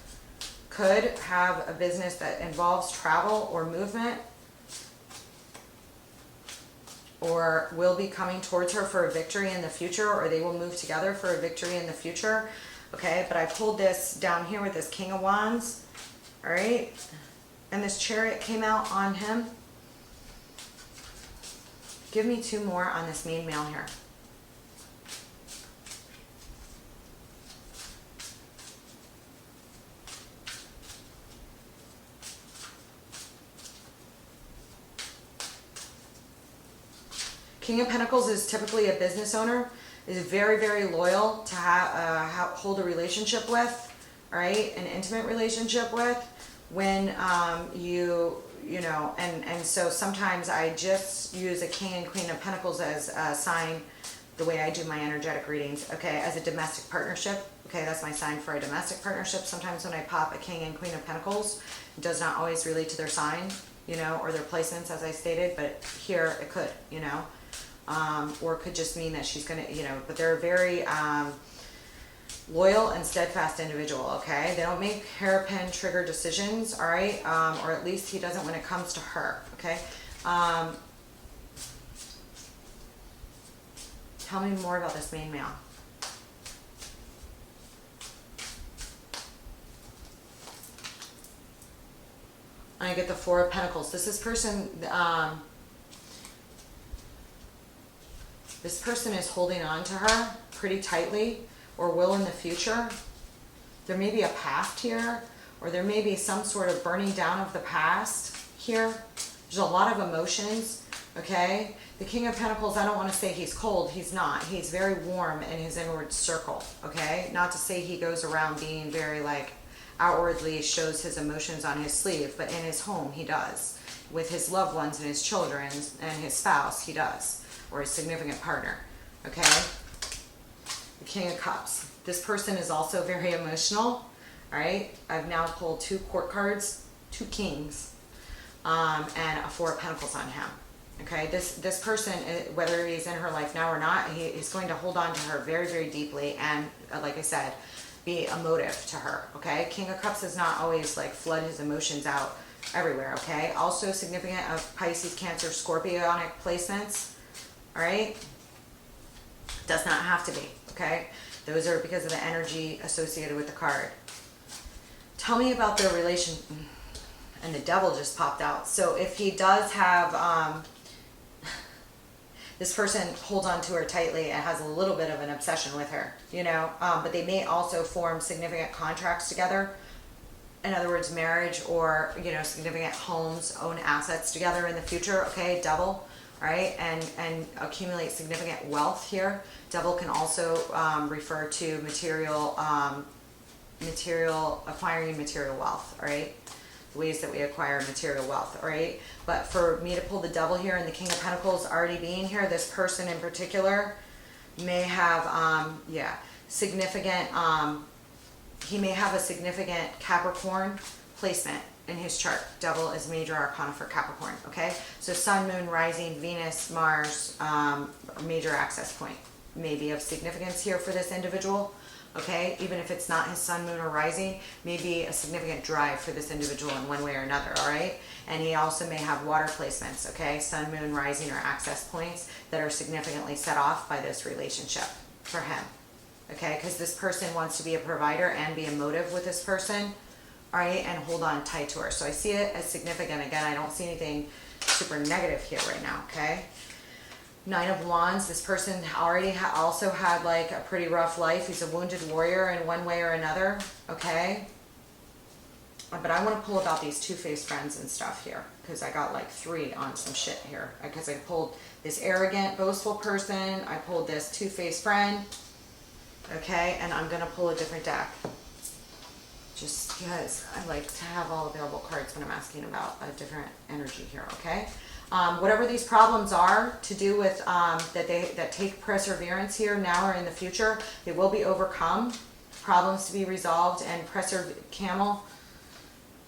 A: Could have a business that involves travel or movement. Or will be coming towards her for a victory in the future, or they will move together for a victory in the future. Okay, but I pulled this down here with this King of Wands. All right. And this Chariot came out on him. Give me 2 more on this main male here. King of Pentacles is typically a business owner, is very, very loyal to hold a relationship with, all right, an intimate relationship with. When you know, and so sometimes I just use a King and Queen of Pentacles as a sign, the way I do my energetic readings, okay, as a domestic partnership. Okay, that's my sign for a domestic partnership. Sometimes when I pop a King and Queen of Pentacles, it does not always relate to their sign, you know, or their placements as I stated, but here it could, you know, or it could just mean that she's gonna, you know, but they're very loyal and steadfast individual, okay? They don't make hairpin trigger decisions, all right? Or at least he doesn't when it comes to her, okay? Tell me more about this main male. I get the 4 of Pentacles. This is this person is holding on to her pretty tightly, or will in the future. There may be a past here, or there may be some sort of burning down of the past here. There's a lot of emotions, okay? The King of Pentacles, I don't want to say he's cold. He's not. He's very warm in his inward circle, okay? Not to say he goes around being very, like, outwardly shows his emotions on his sleeve, but in his home, he does. With his loved ones and his children and his spouse, he does, or his significant partner, okay? The King of Cups. This person is also very emotional, all right? I've now pulled 2 court cards, 2 kings, and a 4 of Pentacles on him, okay? This person, whether he's in her life now or not, he is going to hold on to her very, very deeply and, like I said, be emotive to her, okay? King of Cups does not always, like, flood his emotions out everywhere, okay? Also significant of Pisces, Cancer, Scorpionic placements, all right? Does not have to be, okay? Those are because of the energy associated with the card. Tell me about their relation. And the Devil just popped out. So if he does have, this person holds on to her tightly and has a little bit of an obsession with her, you know, but they may also form significant contracts together. In other words, marriage or, you know, significant homes, own assets together in the future, okay? Devil. Right, and accumulate significant wealth here. Devil can also refer to acquiring material wealth, all right? The ways that we acquire material wealth, all right? But for me to pull the Devil here and the King of Pentacles already being here, this person in particular may have, significant he may have a significant Capricorn placement in his chart. Devil is major arcana for Capricorn, okay? So sun, moon, rising, Venus, Mars, major access point may be of significance here for this individual, okay? Even if it's not his sun, moon, or rising, may be a significant drive for this individual in one way or another, all right? And he also may have water placements, okay? Sun, moon, rising, or access points that are significantly set off by this relationship for him, okay? Because this person wants to be a provider and be emotive with this person, all right, and hold on tight to her. So I see it as significant. Again, I don't see anything super negative here right now, okay? Nine of Wands, this person already also had like a pretty rough life. He's a wounded warrior in one way or another, okay? But I want to pull about these two-faced friends and stuff here, because I got like 3 on some shit here. Because I pulled this arrogant, boastful person. I pulled this two-faced friend, okay? And I'm going to pull a different deck, just because I like to have all available cards when I'm asking about a different energy here, okay? Whatever these problems are to do with that take perseverance here now or in the future, they will be overcome. Problems to be resolved, and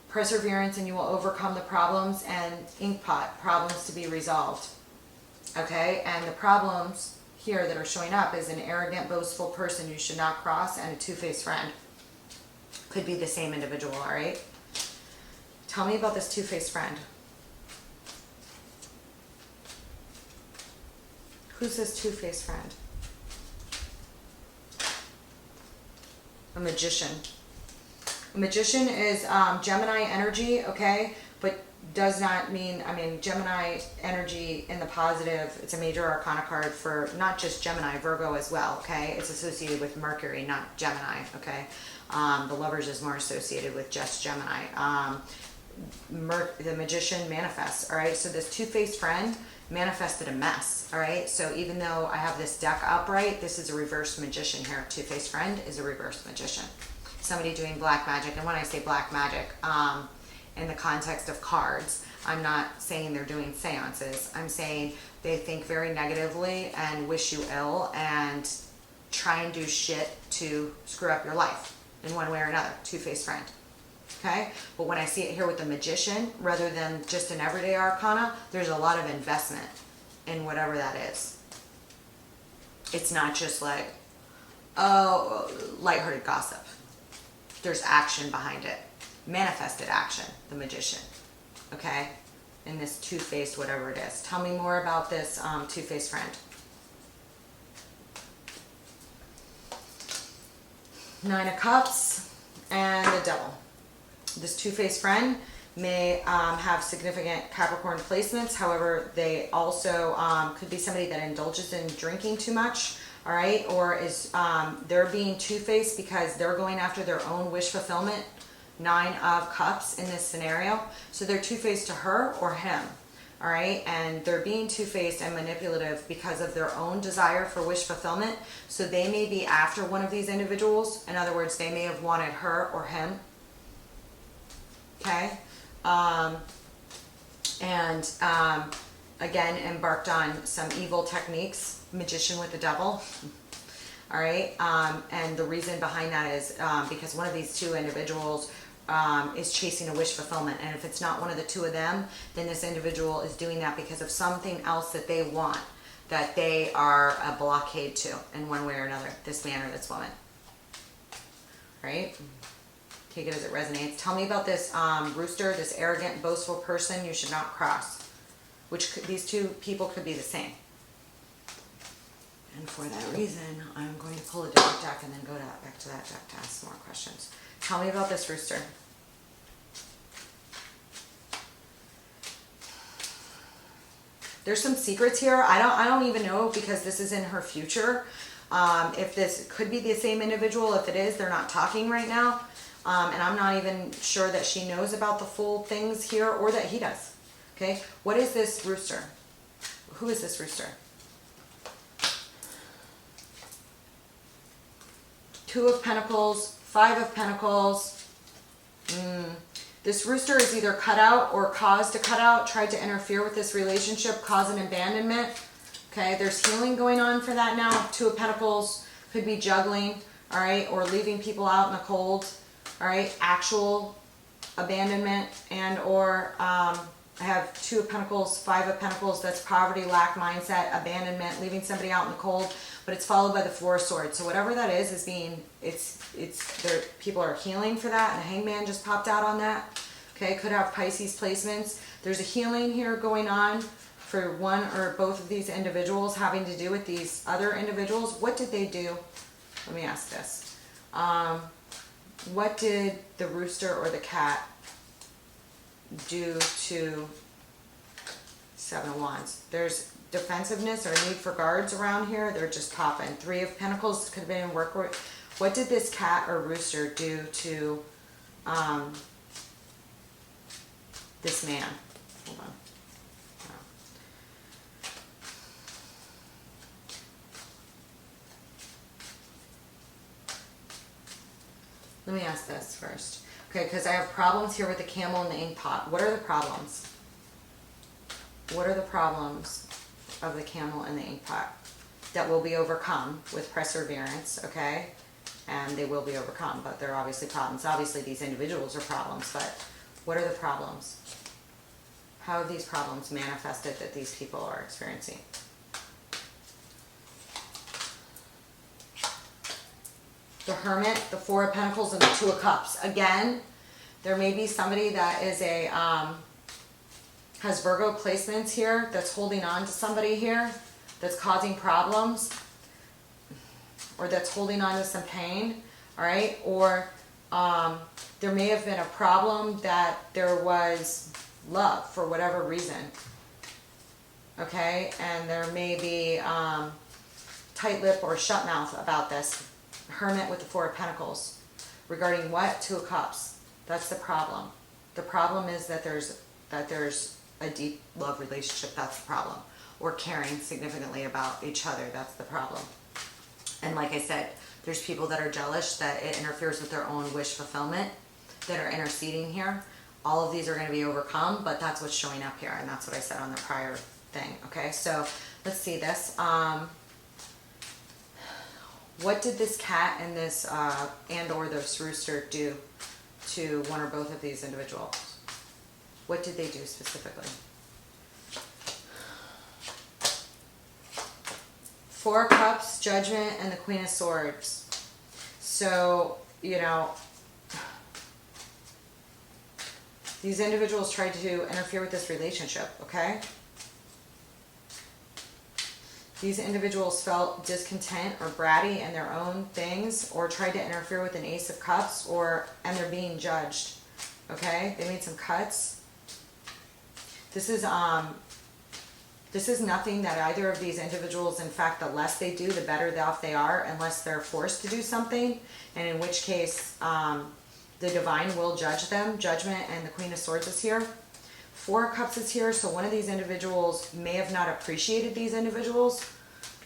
A: perseverance, and you will overcome the problems, and inkpot, problems to be resolved, okay? And the problems here that are showing up is an arrogant, boastful person you should not cross, and a two-faced friend. Could be the same individual, all right? Tell me about this two-faced friend. Who's this two-faced friend? A magician. A magician is Gemini energy, okay? But does not mean, I mean, Gemini energy in the positive, it's a major arcana card for not just Gemini, Virgo as well, okay? It's associated with Mercury, not Gemini, okay? The Lovers is more associated with just Gemini. The magician manifests, all right? So this two-faced friend manifested a mess, all right? So even though I have this deck upright, this is a reverse magician here. Two-faced friend is a reverse magician. Somebody doing black magic. And when I say black magic, in the context of cards, I'm not saying they're doing seances. I'm saying they think very negatively and wish you ill and try and do shit to screw up your life in one way or another. Two-faced friend. Okay? But when I see it here with the magician, rather than just an everyday arcana, there's a lot of investment in whatever that is. It's not just like, oh, lighthearted gossip. There's action behind it. Manifested action, the magician. Okay? In this two-faced whatever it is. Tell me more about this two-faced friend. Nine of Cups and the Devil. This two-faced friend may have significant Capricorn placements. However, they also could be somebody that indulges in drinking too much, all right? Or is they're being two-faced because they're going after their own wish fulfillment. Nine of Cups in this scenario. So they're two-faced to her or him, all right? And they're being two-faced and manipulative because of their own desire for wish fulfillment. So they may be after one of these individuals. In other words, they may have wanted her or him. Okay, again, embarked on some evil techniques, magician with the devil, all right, and the reason behind that is because one of these two individuals is chasing a wish fulfillment, and if it's not one of the two of them, then this individual is doing that because of something else that they want, that they are a blockade to in one way or another, this man or this woman, right? Take it as it resonates. Tell me about this rooster, this arrogant, boastful person you should not cross. These two people could be the same. And for that reason, I'm going to pull a different deck and then go back to that deck to ask more questions. Tell me about this rooster. There's some secrets here. I don't even know, because this is in her future. If this could be the same individual. If it is, they're not talking right now. And I'm not even sure that she knows about the full things here, or that he does. Okay, what is this rooster? Who is this rooster? Two of Pentacles, Five of Pentacles. This rooster is either cut out or caused to cut out, tried to interfere with this relationship, cause an abandonment. Okay, there's healing going on for that now. Two of Pentacles could be juggling. all right, or leaving people out in the cold, all right, actual abandonment, and or I have 2 of Pentacles, 5 of Pentacles, that's poverty, lack, mindset, abandonment, leaving somebody out in the cold, but it's followed by the 4 of Swords. So whatever that is being, it's there, people are healing for that, and a Hangman just popped out on that. Okay, could have Pisces placements. There's a healing here going on for one or both of these individuals having to do with these other individuals. What did they do? Let me ask this. What did the rooster or the cat do to 7 of Wands? There's defensiveness or need for guards around here. They're just popping. 3 of Pentacles could have been in work. What did this cat or rooster do to this man? Hold on. Let me ask this first. Okay, because I have problems here with the camel and the ink pot. What are the problems? What are the problems of the camel and the ink pot that will be overcome with perseverance, okay? And they will be overcome, but they're obviously problems. Obviously, these individuals are problems, but what are the problems? How have these problems manifested that these people are experiencing? The Hermit, the 4 of Pentacles, and the 2 of Cups. Again, there may be somebody that is a has Virgo placements here, that's holding on to somebody here, that's causing problems, or that's holding on to some pain, all right? Or there may have been a problem that there was love for whatever reason, okay? And there may be tight lip or shut mouth about this. Hermit with the 4 of Pentacles. Regarding what? 2 of Cups. That's the problem. The problem is that there's a deep love relationship. That's the problem. Or caring significantly about each other. That's the problem. And like I said, there's people that are jealous, that it interferes with their own wish fulfillment, that are interceding here. All of these are going to be overcome, but that's what's showing up here, and that's what I said on the prior thing. Okay, so let's see this. What did this cat and this and or this rooster do to one or both of these individuals? What did they do specifically? 4 of Cups, Judgment, and the Queen of Swords. So, you know, these individuals tried to interfere with this relationship, okay? These individuals felt discontent or bratty in their own things, or tried to interfere with an Ace of Cups, and they're being judged. Okay, they made some cuts. This is nothing that either of these individuals, in fact, the less they do, the better off they are, unless they're forced to do something, and in which case the divine will judge them. Judgment and the Queen of Swords is here. 4 of Cups is here, so one of these individuals may have not appreciated these individuals,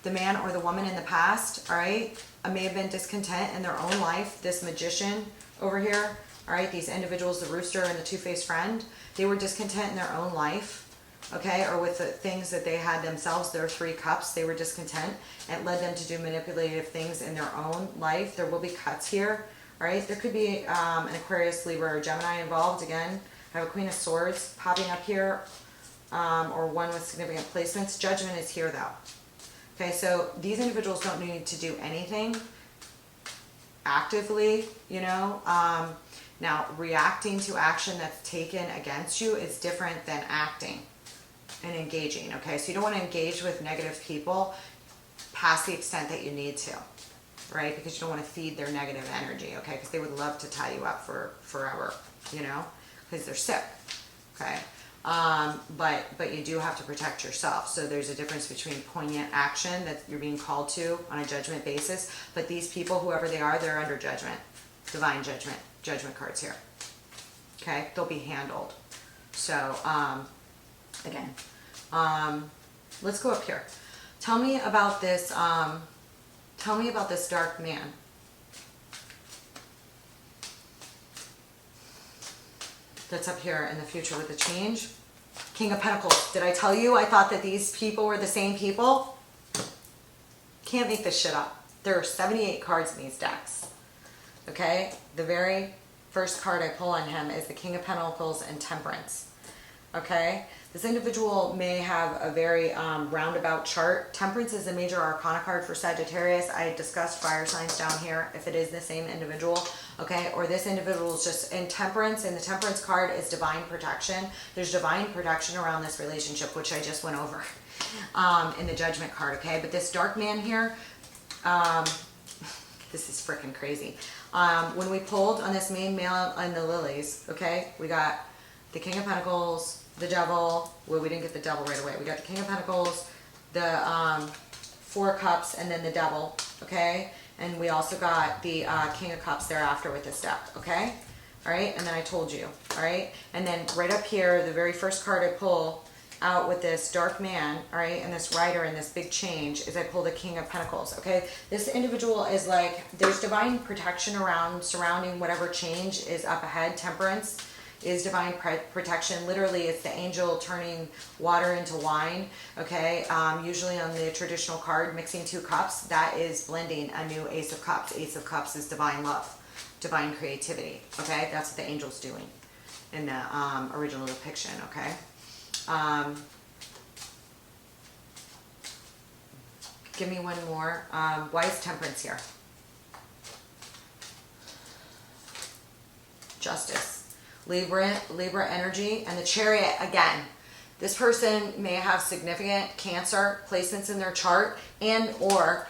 A: the man or the woman in the past, all right? May have been discontent in their own life. This Magician over here, all right? These individuals, the rooster and the two-faced friend, they were discontent in their own life, okay? Or with the things that they had themselves, their 3 cups, they were discontent. It led them to do manipulative things in their own life. There will be cuts here, all right? There could be an Aquarius, Libra, or Gemini involved. Again, I have a Queen of Swords popping up here, or one with significant placements. Judgment is here, though. Okay, so these individuals don't need to do anything actively, you know. Now, reacting to action that's taken against you is different than acting and engaging, okay? So you don't want to engage with negative people past the extent that you need to, right? Because you don't want to feed their negative energy, okay? Because they would love to tie you up for forever, you know, because they're sick, okay? But you do have to protect yourself. So there's a difference between poignant action that you're being called to on a judgment basis. But these people, whoever they are, they're under judgment. Divine judgment. Judgment cards here. Okay? They'll be handled. So, again, let's go up here. Tell me about this, dark man. That's up here in the future with the change. King of Pentacles. Did I tell you I thought that these people were the same people? Can't make this shit up. There are 78 cards in these decks. Okay, the very first card I pull on him is the King of Pentacles and Temperance. Okay, this individual may have a very roundabout chart. Temperance is a major arcana card for Sagittarius. I discussed fire signs down here if it is the same individual. Okay, or this individual is just in Temperance, and the Temperance card is divine protection. There's divine protection around this relationship, which I just went over in the Judgment card. Okay, but this dark man here, this is freaking crazy. When we pulled on this main male and the lilies, okay, we got the King of Pentacles, the Devil. Well, we didn't get the Devil right away. We got the King of Pentacles, the Four of Cups, and then the Devil, okay? And we also got the King of Cups thereafter with this deck, okay? All right, and then I told you, all right? And then right up here, the very first card I pull out with this dark man, all right, and this rider and this big change is I pull the King of Pentacles, okay? This individual is like, there's divine protection surrounding whatever change is up ahead. Temperance is divine protection. Literally, it's the angel turning water into wine, okay? Usually on the traditional card, mixing two cups, that is blending a new Ace of Cups. Ace of Cups is divine love, divine creativity, okay? That's what the angel's doing in the original depiction, okay? Give me one more. Why is Temperance here? Justice, Libra energy, and the Chariot again. This person may have significant Cancer placements in their chart, and or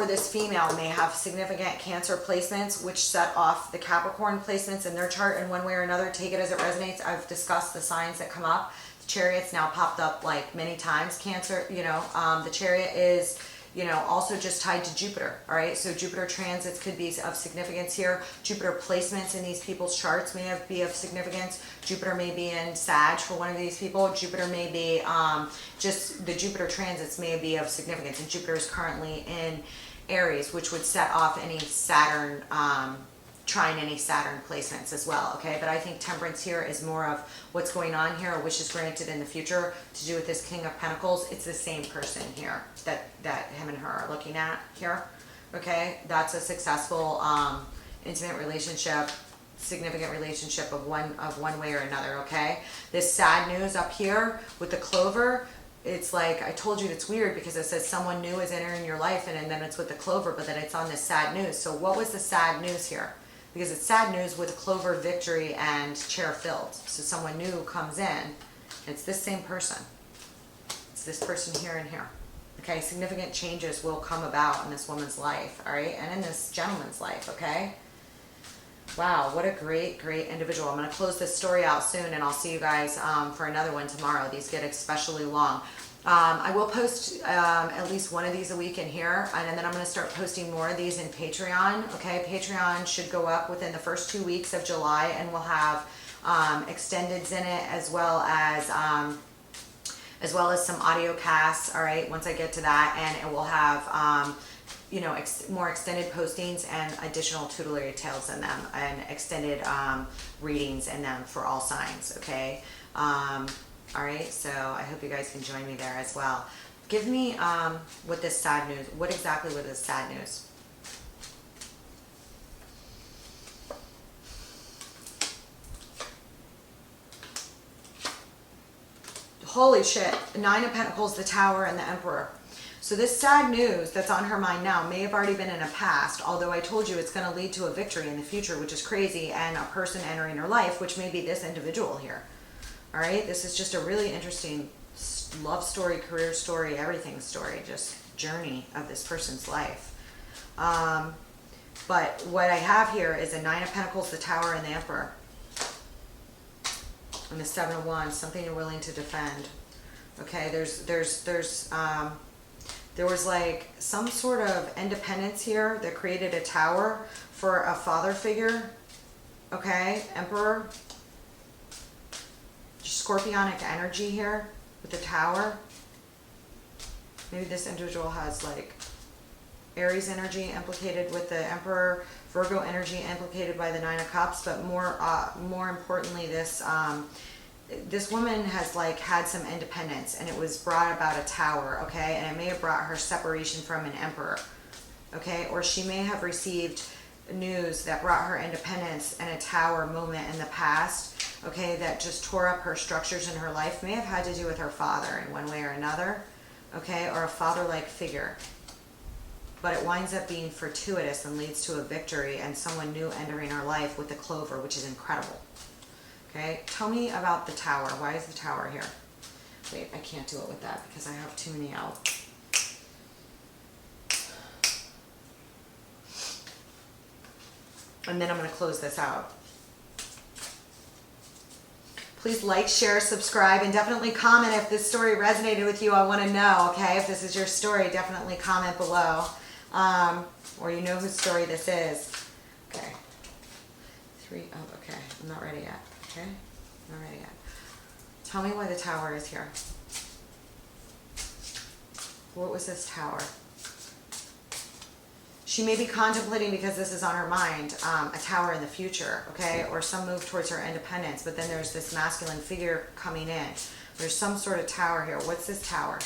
A: this female may have significant Cancer placements, which set off the Capricorn placements in their chart in one way or another. Take it as it resonates. I've discussed the signs that come up. The Chariot's now popped up like many times. Cancer, you know, the Chariot is, you know, also just tied to Jupiter, all right? So Jupiter transits could be of significance here. Jupiter placements in these people's charts may be of significance. Jupiter may be in Sag for one of these people. Jupiter may be, just the Jupiter transits may be of significance. And Jupiter is currently in Aries, which would set off any Saturn, trine any Saturn placements as well, okay? But I think Temperance here is more of what's going on here, which is granted in the future to do with this King of Pentacles. It's the same person here that him and her are looking at here, okay? That's a successful, intimate relationship, significant relationship of one way or another, okay? This sad news up here with the clover, it's like, I told you it's weird because it says someone new is entering your life, and then it's with the clover, but then it's on this sad news. So what was the sad news here? Because it's sad news with clover, victory, and chair filled. So someone new comes in. It's this same person. It's this person here and here. Okay, significant changes will come about in this woman's life, all right? And in this gentleman's life, okay? Wow, what a great, great individual. I'm going to close this story out soon, and I'll see you guys for another one tomorrow. These get especially long. I will post at least one of these a week in here, and then I'm going to start posting more of these in Patreon. Okay, Patreon should go up within the first 2 weeks of July, and we'll have extendeds in it as well as some audio casts. All right, once I get to that, and it will have you know, more extended postings and additional tutelary tales in them, and extended readings in them for all signs. Okay. All right, so I hope you guys can join me there as well. Give me with this sad news. What exactly was this sad news? Holy shit. 9 of Pentacles, the Tower, and the Emperor. So this sad news that's on her mind now may have already been in a past, although I told you it's going to lead to a victory in the future, which is crazy, and a person entering her life, which may be this individual here. All right, this is just a really interesting love story, career story, everything story, just journey of this person's life. But what I have here is a 9 of Pentacles, the Tower, and the Emperor. And the 7 of Wands, something you're willing to defend. Okay, there was like some sort of independence here that created a tower for a father figure. Okay, Emperor. Scorpionic energy here with the Tower. Maybe this individual has like Aries energy implicated with the Emperor, Virgo energy implicated by the 9 of Cups, but more importantly, this this woman has like had some independence, and it was brought about a tower, okay? And it may have brought her separation from an emperor, okay? Or she may have received news that brought her independence and a tower moment in the past, okay, that just tore up her structures in her life. May have had to do with her father in one way or another, okay? Or a father-like figure. But it winds up being fortuitous and leads to a victory and someone new entering our life with the clover, which is incredible. Okay, tell me about the tower. Why is the tower here? Wait, I can't do it with that because I have too many out. And then I'm going to close this out. Please like, share, subscribe, and definitely comment if this story resonated with you. I want to know, okay? If this is your story, definitely comment below. Or you know whose story this is. Okay. Okay. I'm not ready yet. Okay? Not ready yet. Tell me why the tower is here. What was this tower? She may be contemplating, because this is on her mind, a tower in the future, okay? Or some move towards her independence, but then there's this masculine figure coming in. There's some sort of tower here. What's this tower?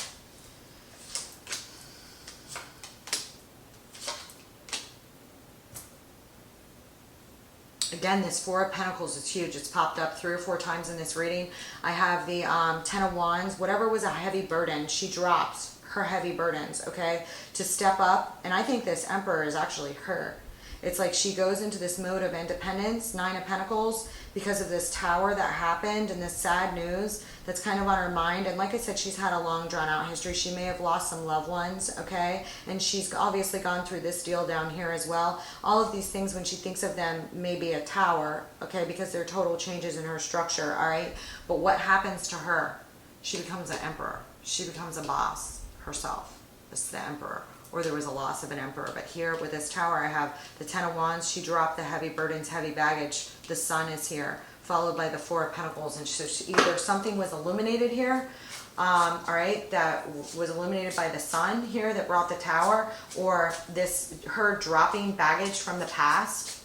A: Again, this Four of Pentacles is huge. It's popped up 3 or 4 times in this reading. I have the 10 of Wands. Whatever was a heavy burden, she drops her heavy burdens, okay, to step up. And I think this Emperor is actually her. It's like she goes into this mode of independence, 9 of Pentacles, because of this tower that happened and this sad news that's kind of on her mind. And like I said, she's had a long drawn out history. She may have lost some loved ones, okay? And she's obviously gone through this deal down here as well. All of these things, when she thinks of them, may be a tower, okay, because they're total changes in her structure, all right? But what happens to her? She becomes an emperor. She becomes a boss herself. This is the Emperor. Or there was a loss of an emperor. But here with this tower, I have the 10 of Wands. She dropped the heavy burdens, heavy baggage. The Sun is here, followed by the 4 of Pentacles. And so either something was illuminated here, all right, that was illuminated by the Sun here that brought the tower, or this, her dropping baggage from the past,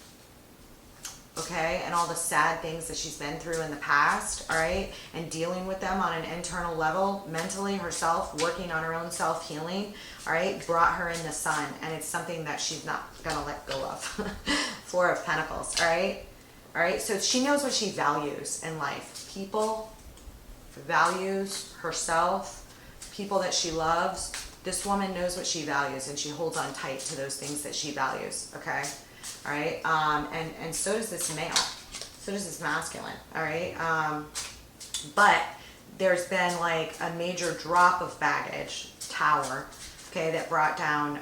A: okay, and all the sad things that she's been through in the past, all right, and dealing with them on an internal level, mentally herself, working on her own self-healing, all right, brought her in the Sun, and it's something that she's not gonna let go of. 4 of Pentacles, all right, so she knows what she values in life. People, values, herself, people that she loves. This woman knows what she values, and she holds on tight to those things that she values, okay? All right, and so does this male, so does this masculine, all right, but there's been like a major drop of baggage, tower, okay, that brought down,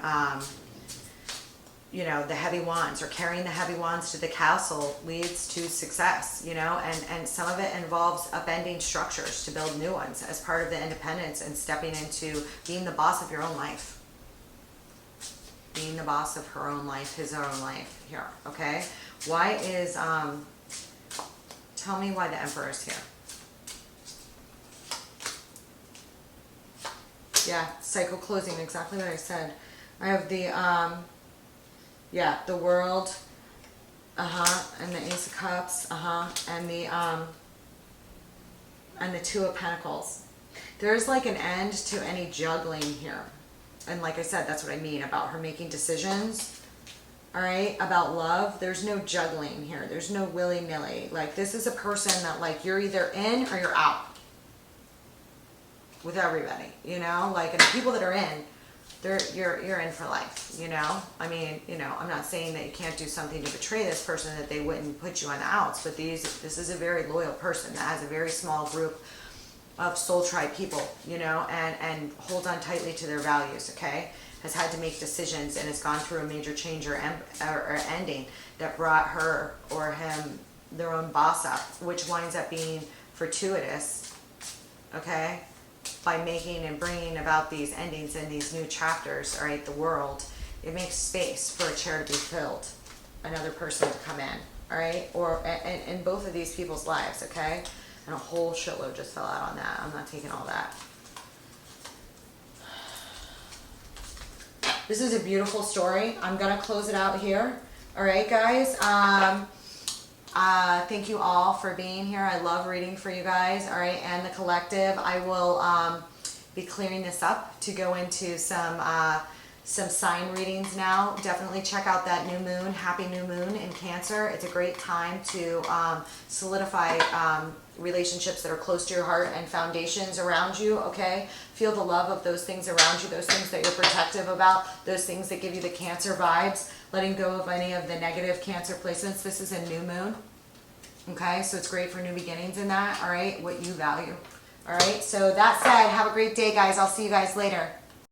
A: you know, the heavy wands, or carrying the heavy wands to the castle leads to success, you know, and some of it involves upending structures to build new ones as part of the independence and stepping into being the boss of your own life. Being the boss of her own life, his own life here, okay? Why is, tell me why the Emperor is here. Yeah, cycle closing, exactly what I said. I have the, yeah, the World, and the Ace of Cups, and the 2 of Pentacles. There's like an end to any juggling here. And like I said, that's what I mean about her making decisions, all right, about love. There's no juggling here. There's no willy-nilly. Like, this is a person that, like, you're either in or you're out with everybody, you know? Like, and the people that are in, you're in for life, you know? I mean, you know, I'm not saying that you can't do something to betray this person, that they wouldn't put you on the outs, but this is a very loyal person that has a very small group of soul tribe people, you know, and holds on tightly to their values, okay? Has had to make decisions and has gone through a major change or ending that brought her or him their own boss up, which winds up being fortuitous, okay? By making and bringing about these endings and these new chapters, all right, the world, it makes space for a chair to be filled, another person to come in, all right? Or in both of these people's lives, okay? And a whole shitload just fell out on that. I'm not taking all that. This is a beautiful story. I'm going to close it out here. All right, guys. Thank you all for being here. I love reading for you guys. All right, and the collective. I will be clearing this up to go into some sign readings now. Definitely check out that new moon. Happy new moon in Cancer. It's a great time to solidify relationships that are close to your heart and foundations around you. Okay, feel the love of those things around you, those things that you're protective about, those things that give you the Cancer vibes, letting go of any of the negative Cancer placements. This is a new moon. Okay, so it's great for new beginnings in that. All right, what you value. All right, so that said, have a great day, guys. I'll see you guys later.